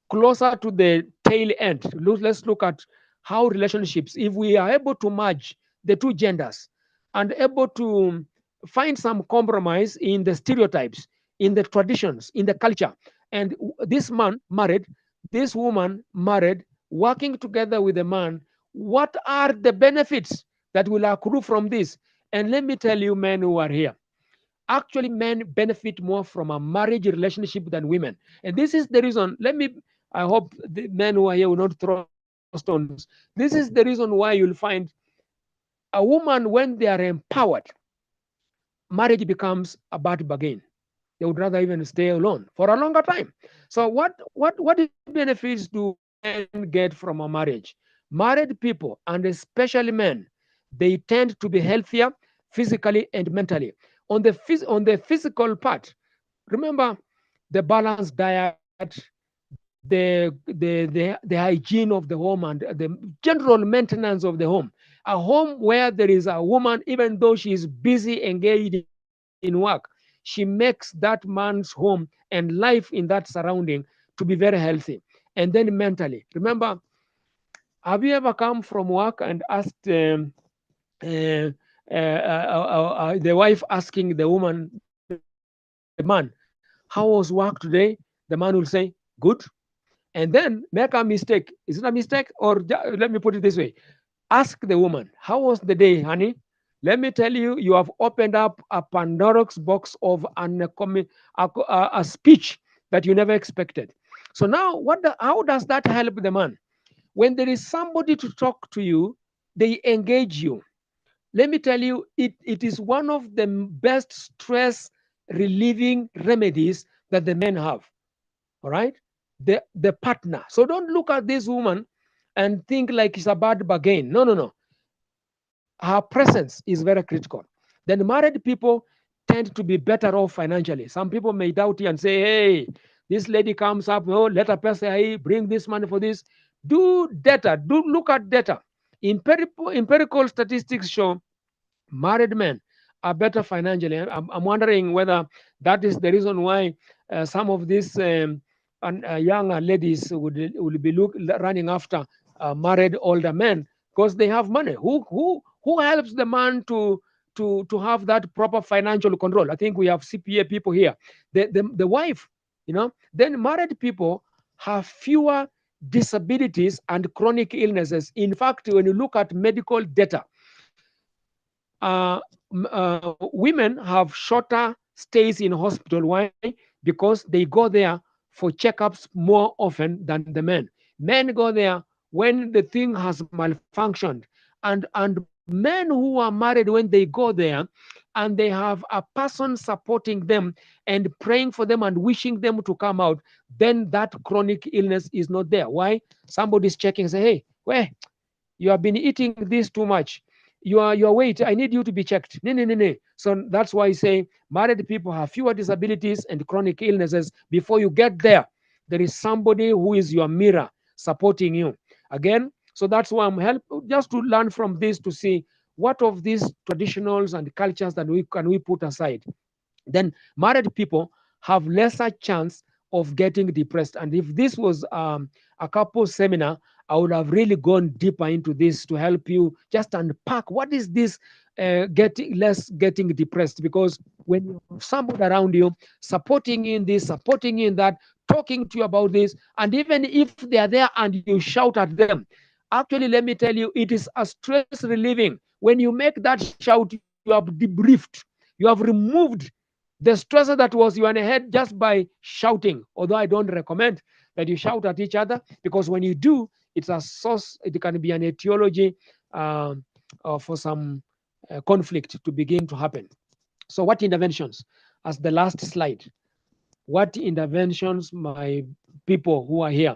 closer to the tail end, let's look at how relationships, if we are able to merge the two genders and able to find some compromise in the stereotypes, in the traditions, in the culture, and this man married, this woman married, working together with a man, what are the benefits that will accrue from this? And let me tell you, men who are here, actually men benefit more from a marriage relationship than women. And this is the reason, I hope the men who are here will not throw stones. This is the reason why you'll find a woman, when they are empowered, marriage becomes a bad bargain. They would rather even stay alone for a longer time. So what benefits do men get from a marriage? Married people, and especially men, they tend to be healthier physically and mentally. On the physical part, remember the balanced diet, the hygiene of the home, and the general maintenance of the home. A home where there is a woman, even though she is busy engaged in work, she makes that man's home and life in that surrounding to be very healthy. And then mentally, remember, have you ever come from work and asked uh, the wife asking the man, how was work today? The man will say, good. And then make a mistake. Is it a mistake? Let me put it this way. Ask the woman, how was the day, honey? Let me tell you, you have opened up a Pandora's box of a speech that you never expected. So now, how does that help the man? When there is somebody to talk to you, they engage you. Let me tell you, it is one of the best stress relieving remedies that the men have. All right, the partner. So don't look at this woman and think like it's a bad bargain. No, no, no. Her presence is very critical. Then married people tend to be better off financially. Some people may doubt you and say, hey, this lady comes up, oh, let her person, hey, bring this money for this. Do data, do look at data. Empirical statistics show married men are better financially. I'm wondering whether that is the reason why some of these younger ladies would be running after married older men, because they have money. Who helps the man to have that proper financial control? I think we have CPA people here. The wife, Then married people have fewer disabilities and chronic illnesses. In fact, when you look at medical data, women have shorter stays in hospital. Why? Because they go there for checkups more often than the men. Men go there when the thing has malfunctioned, and men who are married, when they go there and they have a person supporting them and praying for them and wishing them to come out, then that chronic illness is not there. Why? Somebody's checking, say, hey, where you have been eating this too much, your weight, I need you to be checked. No. So that's why I say married people have fewer disabilities and chronic illnesses. Before you get there, there is somebody who is your mirror supporting you. Again, so that's why I'm just to learn from this, to see what of these traditionals and cultures that we put aside. Then married people have lesser chance of getting depressed. And if this was a couple seminar, I would have really gone deeper into this to help you just unpack what is this getting depressed. Because when you have somebody around you supporting you in this, supporting you in that, talking to you about this, and even if they are there and you shout at them, actually, let me tell you, it is a stress relieving. When you make that shout, you have debriefed, you have removed the stressor that was in your head just by shouting. Although I don't recommend that you shout at each other, because when you do, it's a source, it can be an etiology for some conflict to begin to happen. So what interventions? As the last slide, what interventions, my people who are here,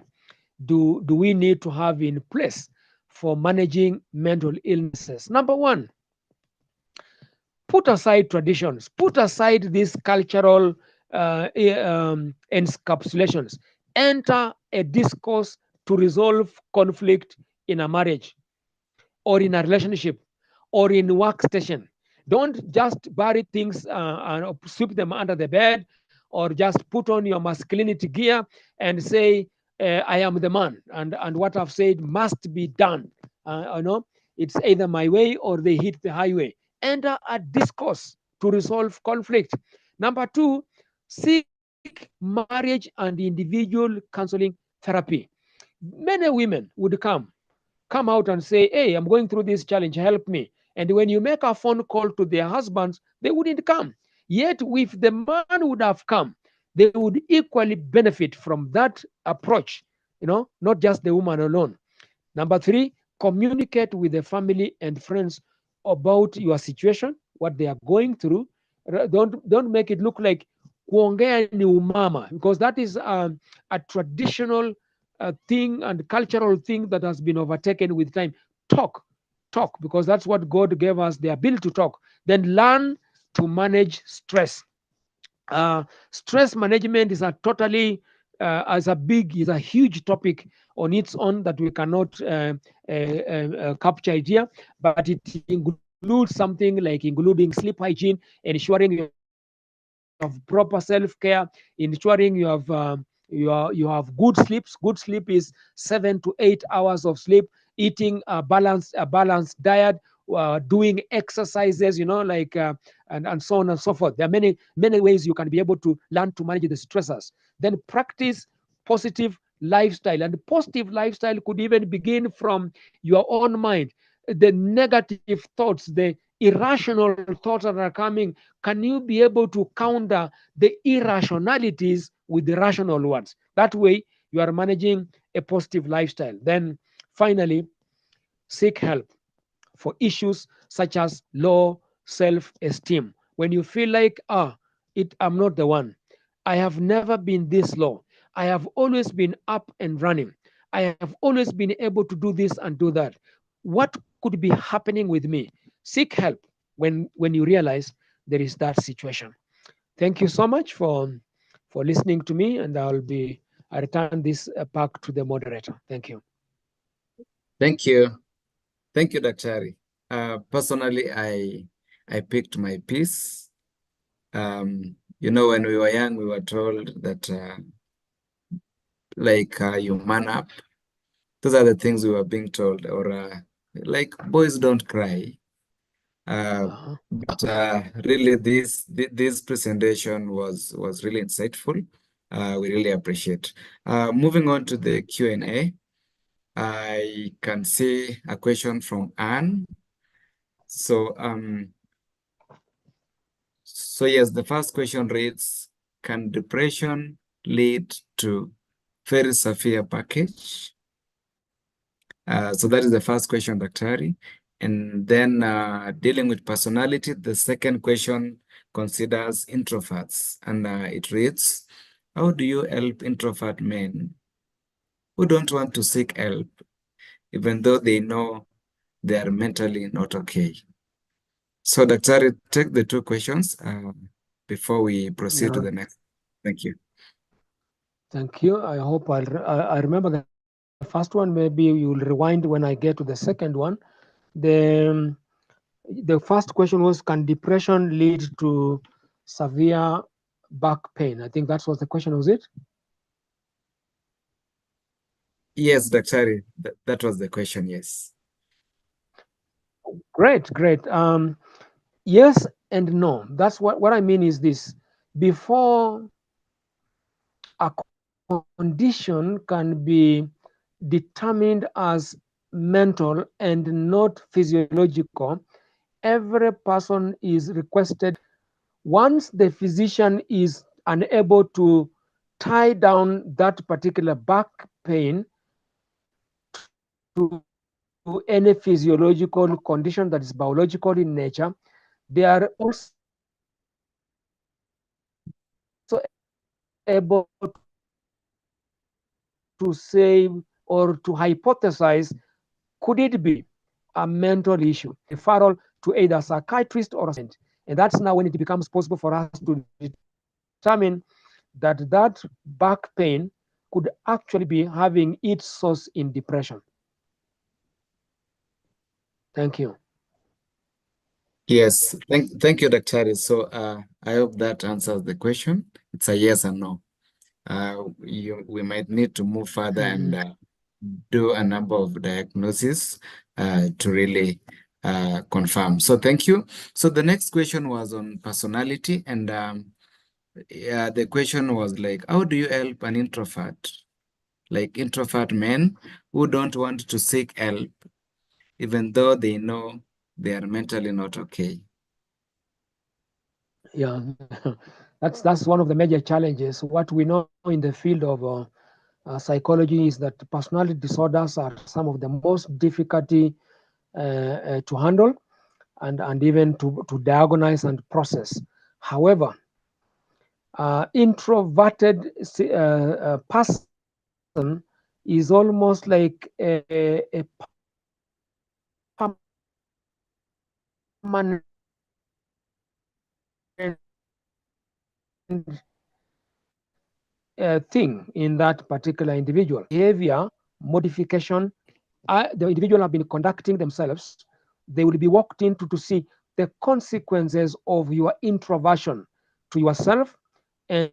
do we need to have in place for managing mental illnesses? Number one, put aside traditions, put aside these cultural encapsulations. Enter a discourse to resolve conflict in a marriage or in a relationship or in workstation. Don't just bury things and sweep them under the bed, or just put on your masculinity gear and say, I am the man, and what I've said must be done. It's either my way or they hit the highway. Enter a discourse to resolve conflict. Number two, seek marriage and individual counseling therapy. Many women would come out and say, hey, I'm going through this challenge, help me. And when you make a phone call to their husbands, they wouldn't come. Yet if the man would have come, they would equally benefit from that approach, not just the woman alone. Number three, communicate with the family and friends about your situation, what they are going through. Don't make it look like kuongea ni umama, because that is a traditional thing and cultural thing that has been overtaken with time. Talk, because that's what God gave us, the ability to talk. Then learn to manage stress. Stress management is a totally is a huge topic on its own that we cannot capture it here, but it includes something like including sleep hygiene, ensuring you have proper self-care, ensuring you have good sleep. Good sleep is 7 to 8 hours of sleep, eating a balanced diet, doing exercises, and so on and so forth. There are many ways you can be able to learn to manage the stressors. Then practice positive lifestyle, and positive lifestyle could even begin from your own mind. The negative thoughts, the irrational thoughts that are coming, can you be able to counter the irrationalities with the rational ones? That way you are managing a positive lifestyle. Then finally, seek help. for issues such as low self-esteem. When you feel like, I'm not the one. I have never been this low. I have always been up and running. I have always been able to do this and do that. What could be happening with me? Seek help when you realize there is that situation. Thank you so much for listening to me, and I return this back to the moderator. Thank you. Thank you. Thank you, Daktari. Personally, I picked my piece. You know, when we were young, we were told that you man up. Those are the things we were being told, or like boys don't cry. But really, this presentation was really insightful. We really appreciate. Moving on to the Q&A, I can see a question from Anne. So yes, the first question reads: can depression lead to very severe package? So that is the first question, Daktari. And then dealing with personality, the second question considers introverts. And it reads, how do you help introvert men who don't want to seek help, even though they know they are mentally not okay? So, Daktari, take the two questions before we proceed to the next. Thank you. Thank you. I hope I remember the first one. Maybe you'll rewind when I get to the second one. The first question was, can depression lead to severe back pain? I think that was the question, was it? Yes, Daktari, that was the question, yes. Great. Yes and no. That's what I mean is this. Before a condition can be determined as mental and not physiological, every person is requested, once the physician is unable to tie down that particular back pain to any physiological condition that is biological in nature, they are also able to say or to hypothesize, could it be a mental issue? Referral to either a psychiatrist or a patient. And that's now when it becomes possible for us to determine that that back pain could actually be having its source in depression. Thank you. Yes, thank you, Daktari. So I hope that answers the question. It's a yes and no. We might need to move further and do a number of diagnoses to really confirm. So thank you. So the next question was on personality, and the question was like, how do you help an introvert, like introvert men who don't want to seek help, even though they know they are mentally not okay? Yeah, that's one of the major challenges. What we know in the field of psychology is that personality disorders are some of the most difficulty to handle and even to diagnose and process. However, introverted person is almost like a permanent thing in that particular individual. Behavior modification, the individual have been conducting themselves, they will be walked into to see the consequences of your introversion to yourself and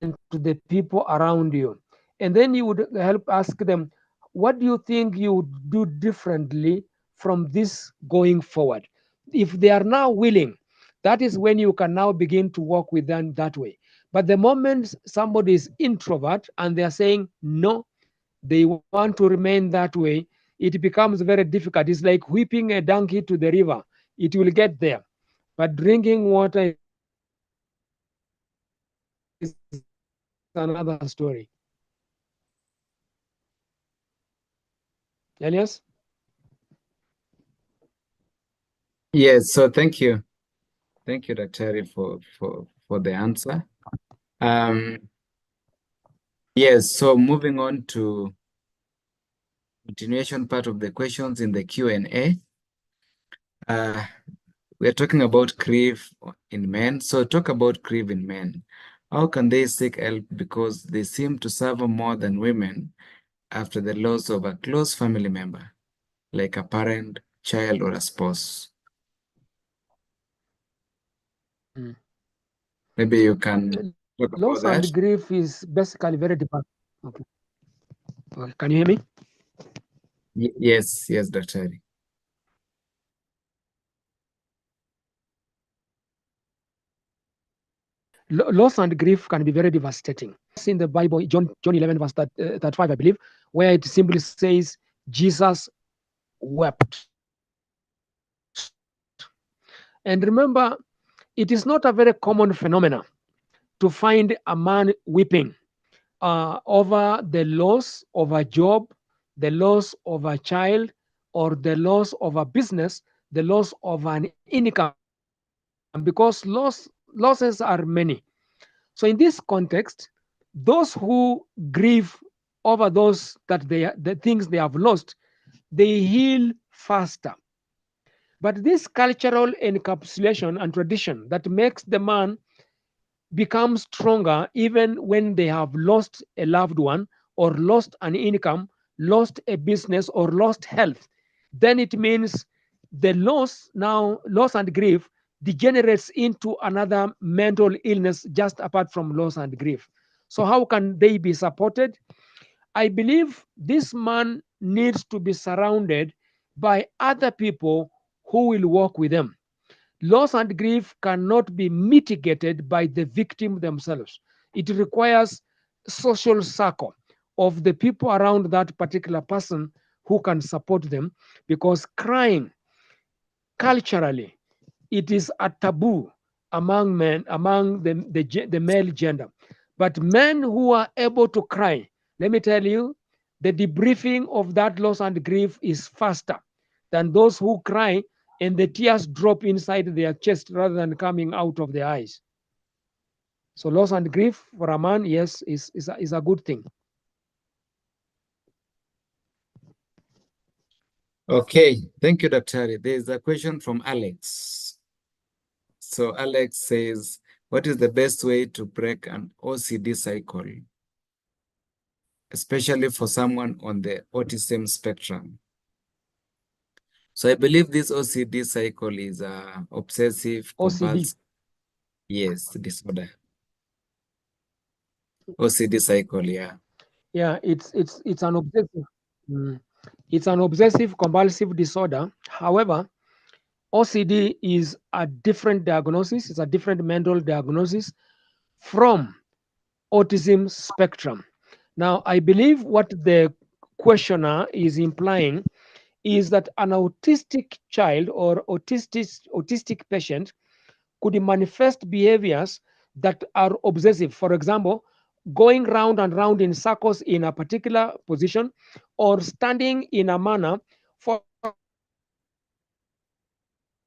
to the people around you. And then you would help ask them, what do you think you would do differently from this going forward? If they are now willing, that is when you can now begin to work with them that way. But the moment somebody is introvert and they are saying no, they want to remain that way, it becomes very difficult. It's like whipping a donkey to the river. It will get there, but drinking water is another story. Elias? Yes, so thank you. Thank you, Daktari, for the answer. Yes, so moving on to continuation part of the questions in the Q&A. We're talking about grief in men. So talk about grief in men. How can they seek help because they seem to suffer more than women after the loss of a close family member, like a parent, child, or a spouse? Maybe you can talk about Loss that. and grief is basically very different. Okay. Can you hear me? Yes, yes, Dr. Ari. Loss and grief can be very devastating. It's in the Bible, John 11, verse 35, I believe, where it simply says, Jesus wept. And remember, it is not a very common phenomenon to find a man weeping over the loss of a job, the loss of a child, or the loss of a business, the loss of an income, because losses are many. So in this context, those who grieve over the things they have lost, they heal faster. But this cultural encapsulation and tradition that makes the man become stronger even when they have lost a loved one or lost an income, lost a business, or lost health, then it means the loss and grief degenerates into another mental illness just apart from loss and grief. So how can they be supported? I believe this man needs to be surrounded by other people who will work with them. Loss and grief cannot be mitigated by the victim themselves. It requires social circle of the people around that particular person who can support them, because crying culturally, it is a taboo among men, among the male gender. But men who are able to cry, let me tell you, the debriefing of that loss and grief is faster than those who cry and the tears drop inside their chest rather than coming out of their eyes. So loss and grief for a man, yes, is a good thing. Okay, thank you, Dr. Ari. There is a question from Alex. So Alex says, what is the best way to break an OCD cycle, especially for someone on the autism spectrum? So I believe this OCD cycle is obsessive compulsive. Yes, disorder. OCD cycle, yeah. Yeah, it's an obsessive. It's an obsessive compulsive disorder. However, OCD is a different diagnosis. It's a different mental diagnosis from autism spectrum. Now, I believe what the questioner is implying is that an autistic child or autistic patient could manifest behaviors that are obsessive. For example, going round and round in circles in a particular position, or standing in a manner for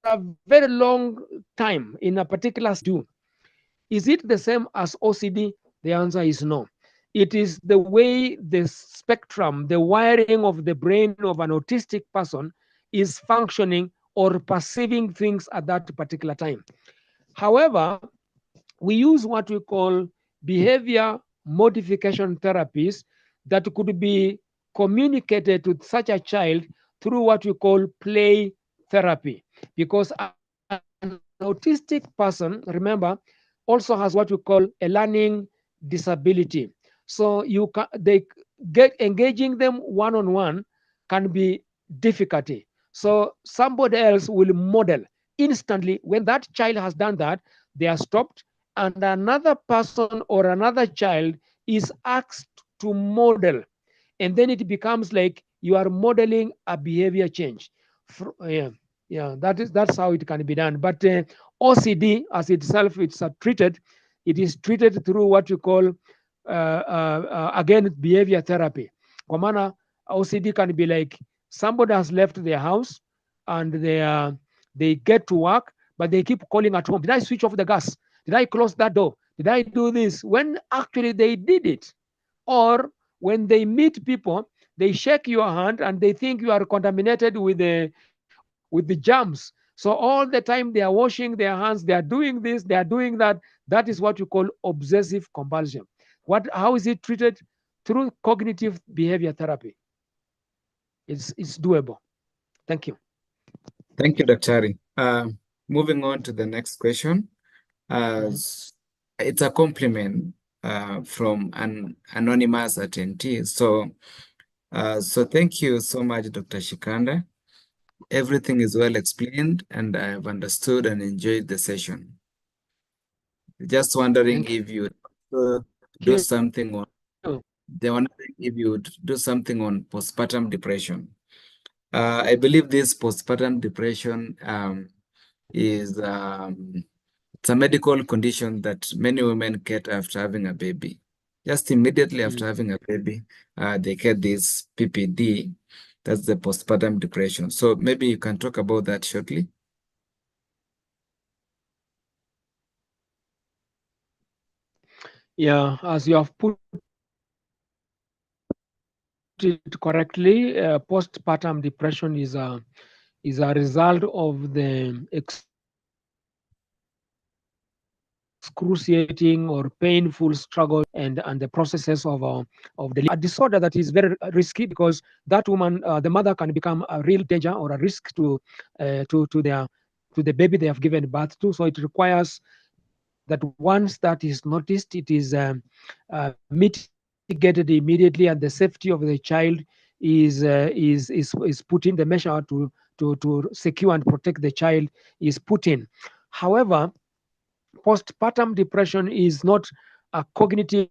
a very long time in a particular do. Is it the same as OCD? The answer is no. It is the way the spectrum, the wiring of the brain of an autistic person is functioning or perceiving things at that particular time. However, we use what we call behavior modification therapies that could be communicated to such a child through what we call play therapy, because an autistic person, remember, also has what we call a learning disability. So they get engaging them one-on-one can be difficulty. So somebody else will model instantly. When that child has done that, they are stopped, and another person or another child is asked to model, and then it becomes like you are modeling a behavior change. That's how it can be done. But OCD as itself, it's treated. It is treated through what you call again behavior therapy. Kwa maana OCD can be like somebody has left their house and They get to work, but they keep calling at home. Did I switch off the gas? Did I close that door? Did I do this? When actually they did it. Or when they meet people, they shake your hand and they think you are contaminated with the germs. So all the time they are washing their hands, they are doing this, they are doing that. That is what you call obsessive compulsion. How is it treated? Through cognitive behavior therapy. It's doable. Thank you. Thank you, Daktari. Moving on to the next question. It's a compliment from an anonymous attendee. So thank you so much, Dr. Shikanda. Everything is well explained, and I have understood and enjoyed the session. Just wondering if you do something on. They wondering if you would do something on postpartum depression. I believe this postpartum depression is it's a medical condition that many women get after having a baby. Just immediately after having a baby, they get this PPD. That's the postpartum depression. So maybe you can talk about that shortly. Yeah, as you have put it correctly, postpartum depression is a result of the excruciating or painful struggle and the processes of a disorder that is very risky, because that woman, the mother, can become a real danger or a risk to the baby they have given birth to. So it requires that once that is noticed, it is mitigated immediately, and the safety of the child is put in. The measure to secure and protect the child is put in. However, postpartum depression is not a cognitive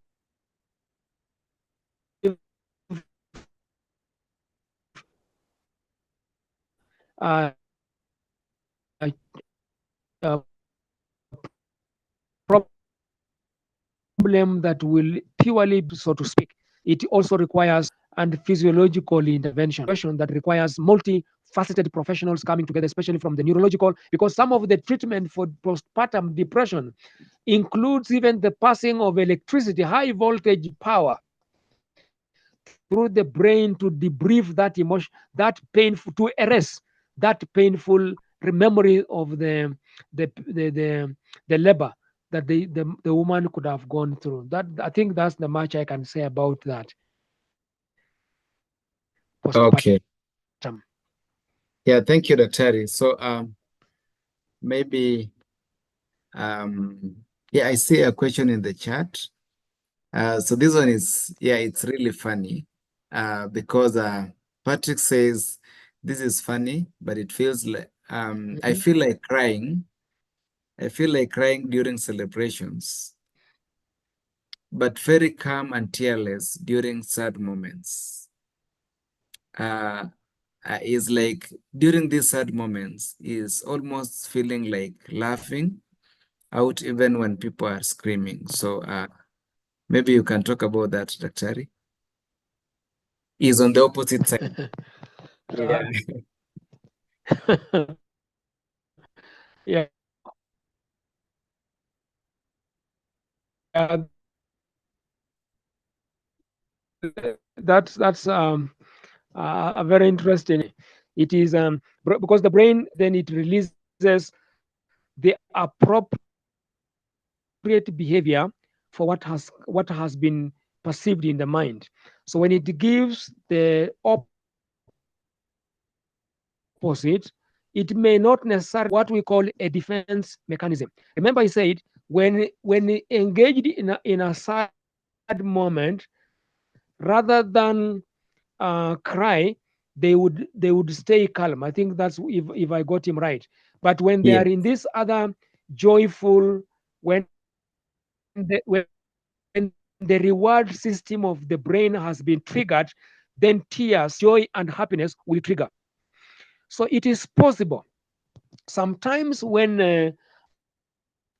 problem that will purely, so to speak. It also requires and physiological intervention that requires multifaceted professionals coming together, especially from the neurological, because some of the treatment for postpartum depression includes even the passing of electricity, high voltage power, through the brain to debrief that emotion, that painful, to erase that painful memory of the labor that the woman could have gone through. That, I think that's the much I can say about that. Okay. Yeah, thank you, Daktari. So maybe yeah, I see a question in the chat. So this one is, yeah, it's really funny because Patrick says this is funny, but it feels like I feel like crying. I feel like crying during celebrations, but very calm and tearless during sad moments. Is like during these sad moments is almost feeling like laughing out even when people are screaming. So maybe you can talk about that, Daktari. Is on the opposite side. Yeah. Yeah. That's a very interesting. It is because the brain then it releases the appropriate behavior for what has been perceived in the mind. So when it gives the opposite, it may not necessarily what we call a defense mechanism. Remember, I said when engaged in a sad moment, rather than cry, they would stay calm. I think that's if I got him right. But when they are in this other joyful, when the reward system of the brain has been triggered, then tears, joy, and happiness will trigger. So it is possible sometimes when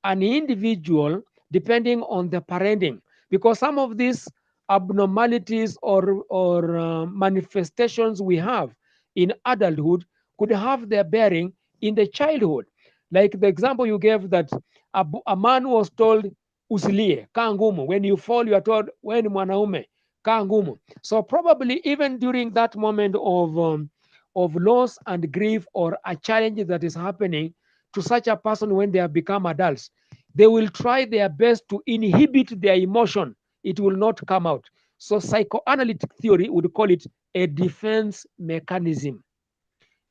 an individual, depending on the parenting, because some of these abnormalities or manifestations we have in adulthood could have their bearing in the childhood. Like the example you gave, that a man was told usilie, kaa ngumu. When you fall, you are told we ni mwanaume, kaa ngumu. So probably even during that moment of loss and grief, or a challenge that is happening to such a person when they have become adults, they will try their best to inhibit their emotion. It will not come out. So psychoanalytic theory would call it a defense mechanism.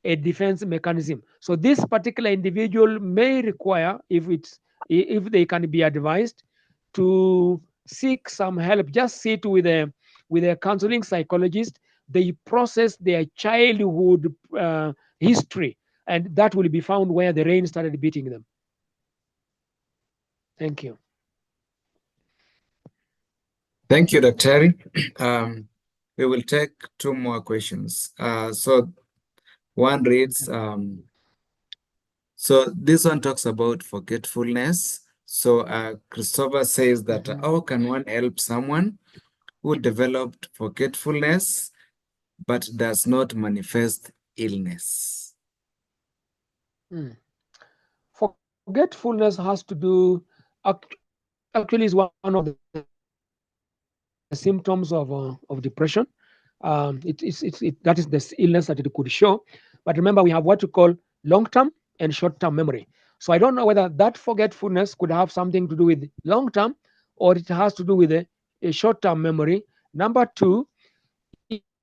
A defense mechanism. So this particular individual may require, if they can be advised, to seek some help. Just sit with a counseling psychologist. They process their childhood history, and that will be found where the rain started beating them. Thank you. Thank you, Dr. We will take 2 more questions. So one reads, so this one talks about forgetfulness. So Christopher says that how can one help someone who developed forgetfulness but does not manifest illness? Forgetfulness has to do, actually is one of the symptoms of depression. That is the illness that it could show. But remember, we have what you call long-term and short-term memory. So I don't know whether that forgetfulness could have something to do with long-term, or it has to do with a short-term memory. Number 2,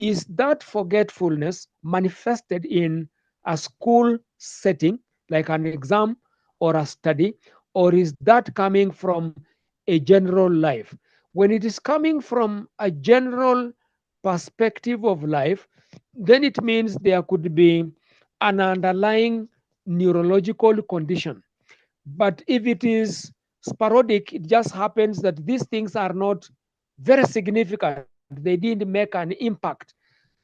is that forgetfulness manifested in a school setting, like an exam or a study, or is that coming from a general life? When it is coming from a general perspective of life, then it means there could be an underlying neurological condition. But if it is sporadic, it just happens that these things are not very significant. They didn't make an impact.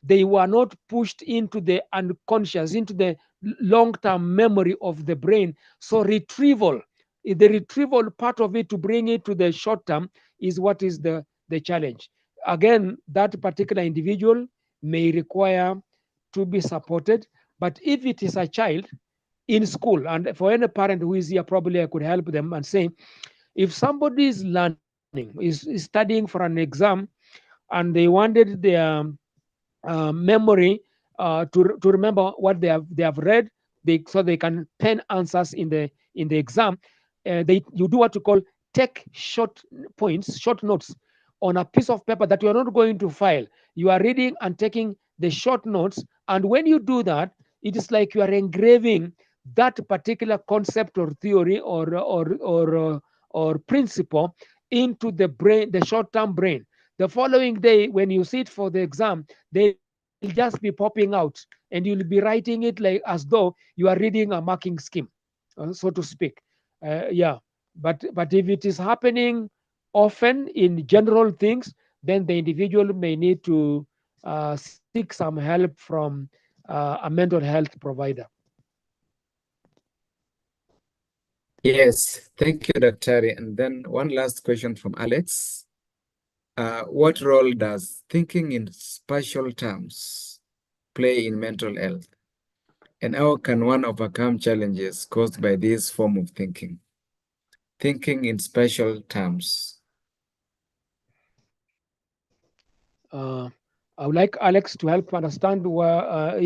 They were not pushed into the unconscious, into the long-term memory of the brain. So retrieval, the retrieval part of it to bring it to the short term is what is the challenge. Again, that particular individual may require to be supported. But if it is a child in school, and for any parent who is here, probably I could help them and say, if somebody is learning, is studying for an exam, and they wanted their memory to remember what they have read, so they can pen answers in the exam. You do what you call take short points, short notes on a piece of paper that you are not going to file. You are reading and taking the short notes, and when you do that, it is like you are engraving that particular concept or theory or principle into the brain, the short-term brain. The following day, when you sit for the exam, they'll just be popping out, and you'll be writing it like as though you are reading a marking scheme, so to speak. Yeah, but if it is happening often in general things, then the individual may need to seek some help from a mental health provider. Yes, thank you, Dr. And then one last question from Alex. What role does thinking in spatial terms play in mental health? And how can one overcome challenges caused by this form of thinking? Thinking in spatial terms. I would like Alex to help understand where,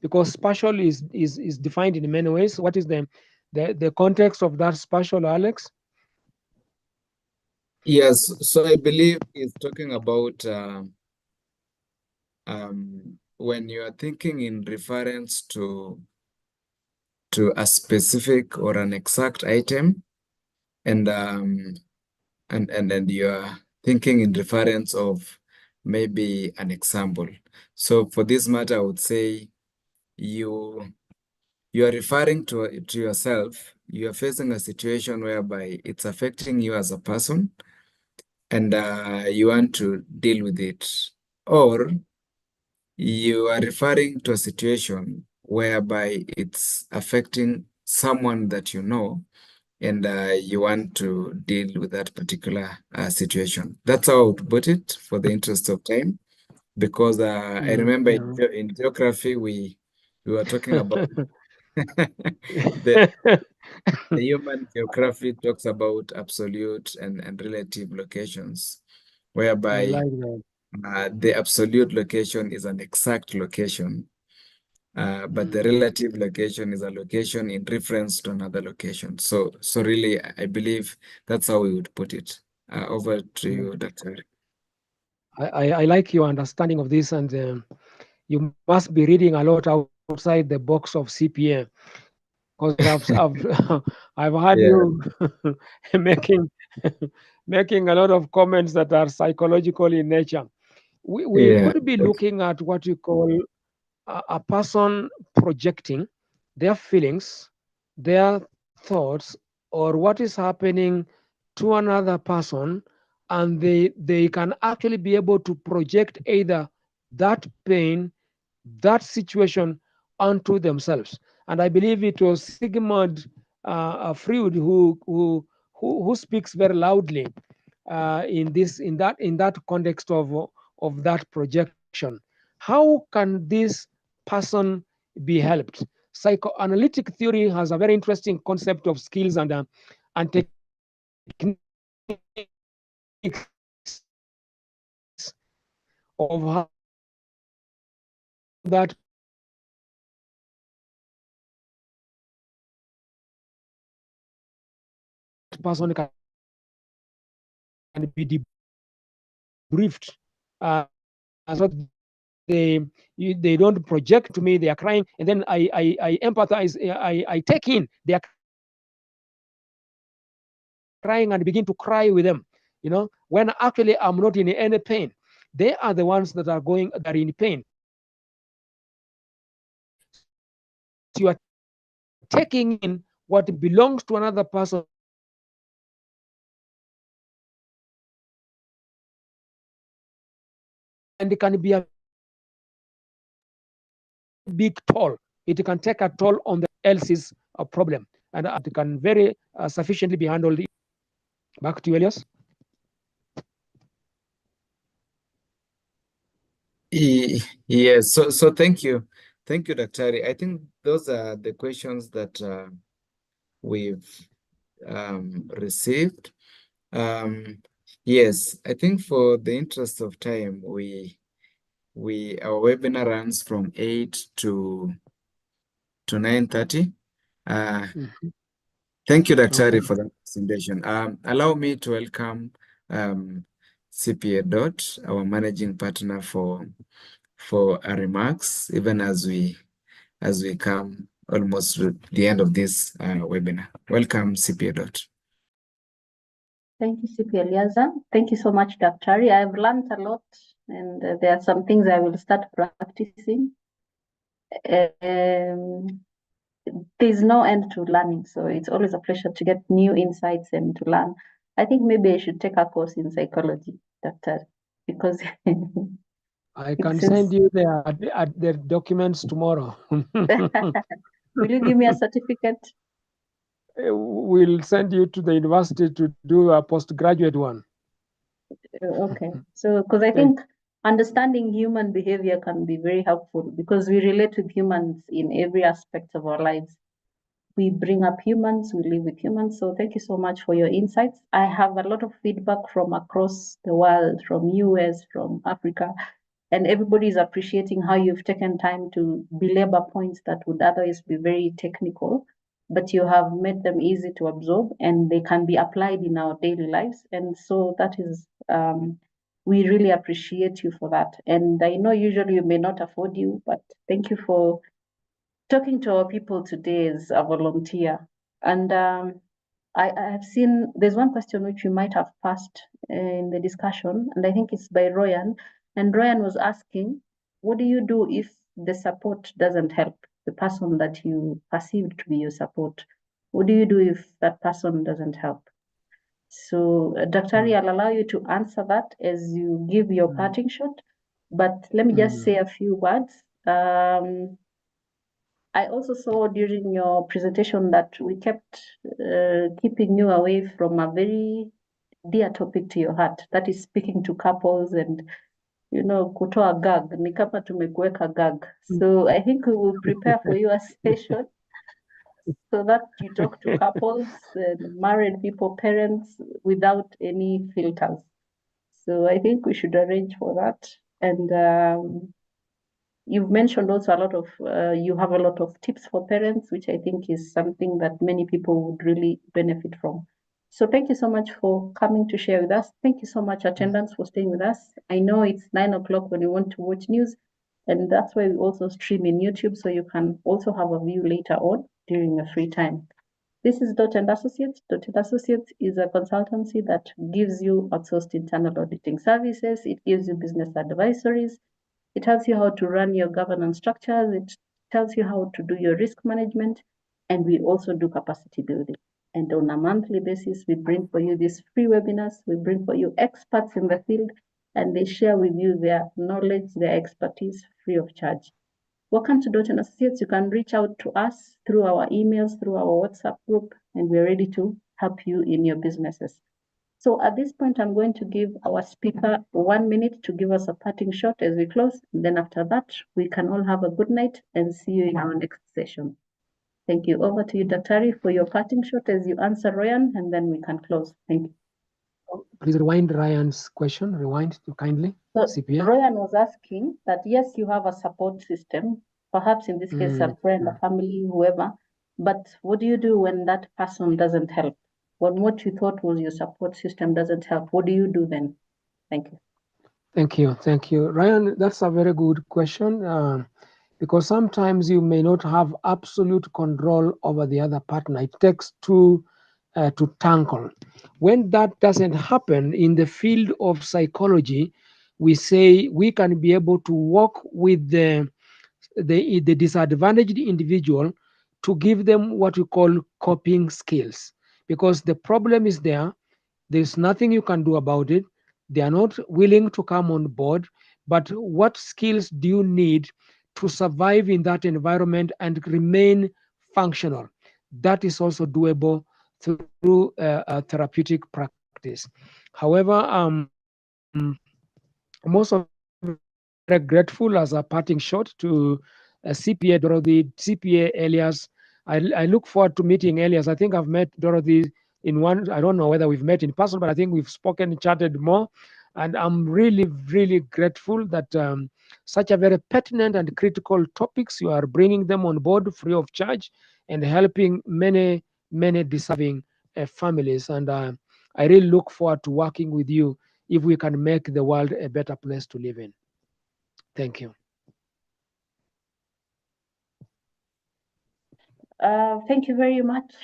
because spatial is defined in many ways. What is the context of that spatial, Alex? Yes, so I believe he's talking about when you are thinking in reference to a specific or an exact item, and you are thinking in reference of maybe an example. So for this matter, I would say you are referring to yourself. You are facing a situation whereby it's affecting you as a person, and you want to deal with it, or you are referring to a situation whereby it's affecting someone that you know, and you want to deal with that particular situation. That's how I would put it for the interest of time, because I remember in geography we were talking about The human geography talks about absolute and relative locations, I whereby like that. the absolute location is an exact location, but the relative location is a location in reference to another location. So really, I believe that's how we would put it. Over to you, Dr. I like your understanding of this, and you must be reading a lot outside the box of CPA, because I've heard Yeah, you making making a lot of comments that are psychological in nature. We yeah, could be looking at what you call a person projecting their feelings, their thoughts, or what is happening to another person, and they can actually be able to project either that pain, that situation onto themselves. And I believe it was Sigmund Freud who speaks very loudly in that context of that projection. How can this person be helped? Psychoanalytic theory has a very interesting concept of skills and techniques of how that person can be debriefed, so they don't project to me they are crying, and then I empathize, I take in they are crying and begin to cry with them, when actually I'm not in any pain. They are the ones that are in pain. So you are taking in what belongs to another person, and it can be a big toll. It can take a toll on the else's problem, and it can very sufficiently be handled. Back to you, Elias. Yes. So thank you, Dr. I think those are the questions that we've received. Yes, I think for the interest of time, our webinar runs from 8 to 9:30. Thank you, Dr. Okay. for that presentation. Allow me to welcome CPA Dot, our managing partner, for our remarks, even as we come almost to the end of this webinar. Welcome, CPA Dot. Thank you, CP Eliaza. Thank you so much, Dr. I've learned a lot, and there are some things I will start practicing. There's no end to learning, so it's always a pleasure to get new insights and to learn. I think maybe I should take a course in psychology, Dr. because I can send you the documents tomorrow. Will you give me a certificate? We'll send you to the university to do a postgraduate one. Okay. So, because I think understanding human behavior can be very helpful, because we relate with humans in every aspect of our lives. We bring up humans, we live with humans. So thank you so much for your insights. I have a lot of feedback from across the world, from US, from Africa, and everybody is appreciating how you've taken time to belabor points that would otherwise be very technical, but you have made them easy to absorb and they can be applied in our daily lives. And so that is, we really appreciate you for that. And I know usually you may not afford you, but thank you for talking to our people today as a volunteer. And I have seen there's one question which you might have passed in the discussion, and I think it's by Royan. And Royan was asking, what do you do if the support doesn't help the person that you perceived to be your support? What do you do if that person doesn't help? So, Dr. I'll allow you to answer that as you give your parting shot. But let me just say a few words. I also saw during your presentation that we kept keeping you away from a very dear topic to your heart, that is speaking to couples and, kutoa gag, ni kama tumekuweka gag. So I think we will prepare for you a session so that you talk to couples, married people, parents, without any filters. So I think we should arrange for that. And you've mentioned also a lot of, you have a lot of tips for parents, which I think is something that many people would really benefit from. So thank you so much for coming to share with us. Thank you so much, attendants, for staying with us. I know it's 9 o'clock when you want to watch news, and that's why we also stream in YouTube, so you can also have a view later on during your free time. This is Dorte&Associates. Dorte&Associates is a consultancy that gives you outsourced internal auditing services. It gives you business advisories. It tells you how to run your governance structures. It tells you how to do your risk management. And we also do capacity building. And on a monthly basis, we bring for you these free webinars. We bring for you experts in the field, and they share with you their knowledge, their expertise, free of charge. Welcome to Dorte&Associates. You can reach out to us through our emails, through our WhatsApp group, and we're ready to help you in your businesses. So at this point, I'm going to give our speaker 1 minute to give us a parting shot as we close. And then after that, we can all have a good night and see you in our next session. Thank you. Over to you, Daktari, for your parting shot as you answer Ryan, and then we can close. Thank you. Please rewind Ryan's question. Rewind to kindly. So CPA. Ryan was asking that, yes, you have a support system, perhaps in this case, a friend, a family, whoever, but what do you do when that person doesn't help? When what you thought was your support system doesn't help, what do you do then? Thank you. Thank you. Thank you. Ryan, that's a very good question because sometimes you may not have absolute control over the other partner. It takes two to tangle. When that doesn't happen in the field of psychology, we say we can be able to work with the disadvantaged individual to give them what we call coping skills, because the problem is there's nothing you can do about it. They are not willing to come on board, but what skills do you need to survive in that environment and remain functional? That is also doable through a therapeutic practice. However, most of very grateful as a parting shot to CPA Dorothy, CPA Elias. I look forward to meeting Elias. I think I've met Dorothy in one, I don't know whether we've met in person, but I think we've spoken, chatted more. And I'm really, really grateful that such a very pertinent and critical topics, you are bringing them on board free of charge and helping many, many deserving families. And I really look forward to working with you if we can make the world a better place to live in. Thank you. Thank you very much,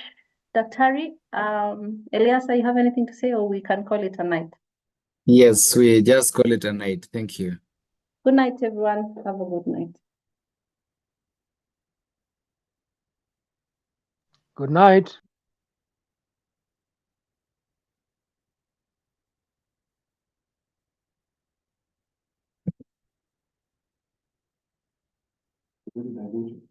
Daktari. Elias, you have anything to say, or we can call it a night? Yes, we just call it a night. Thank you. Good night, everyone. Have a good night. Good night. Good night.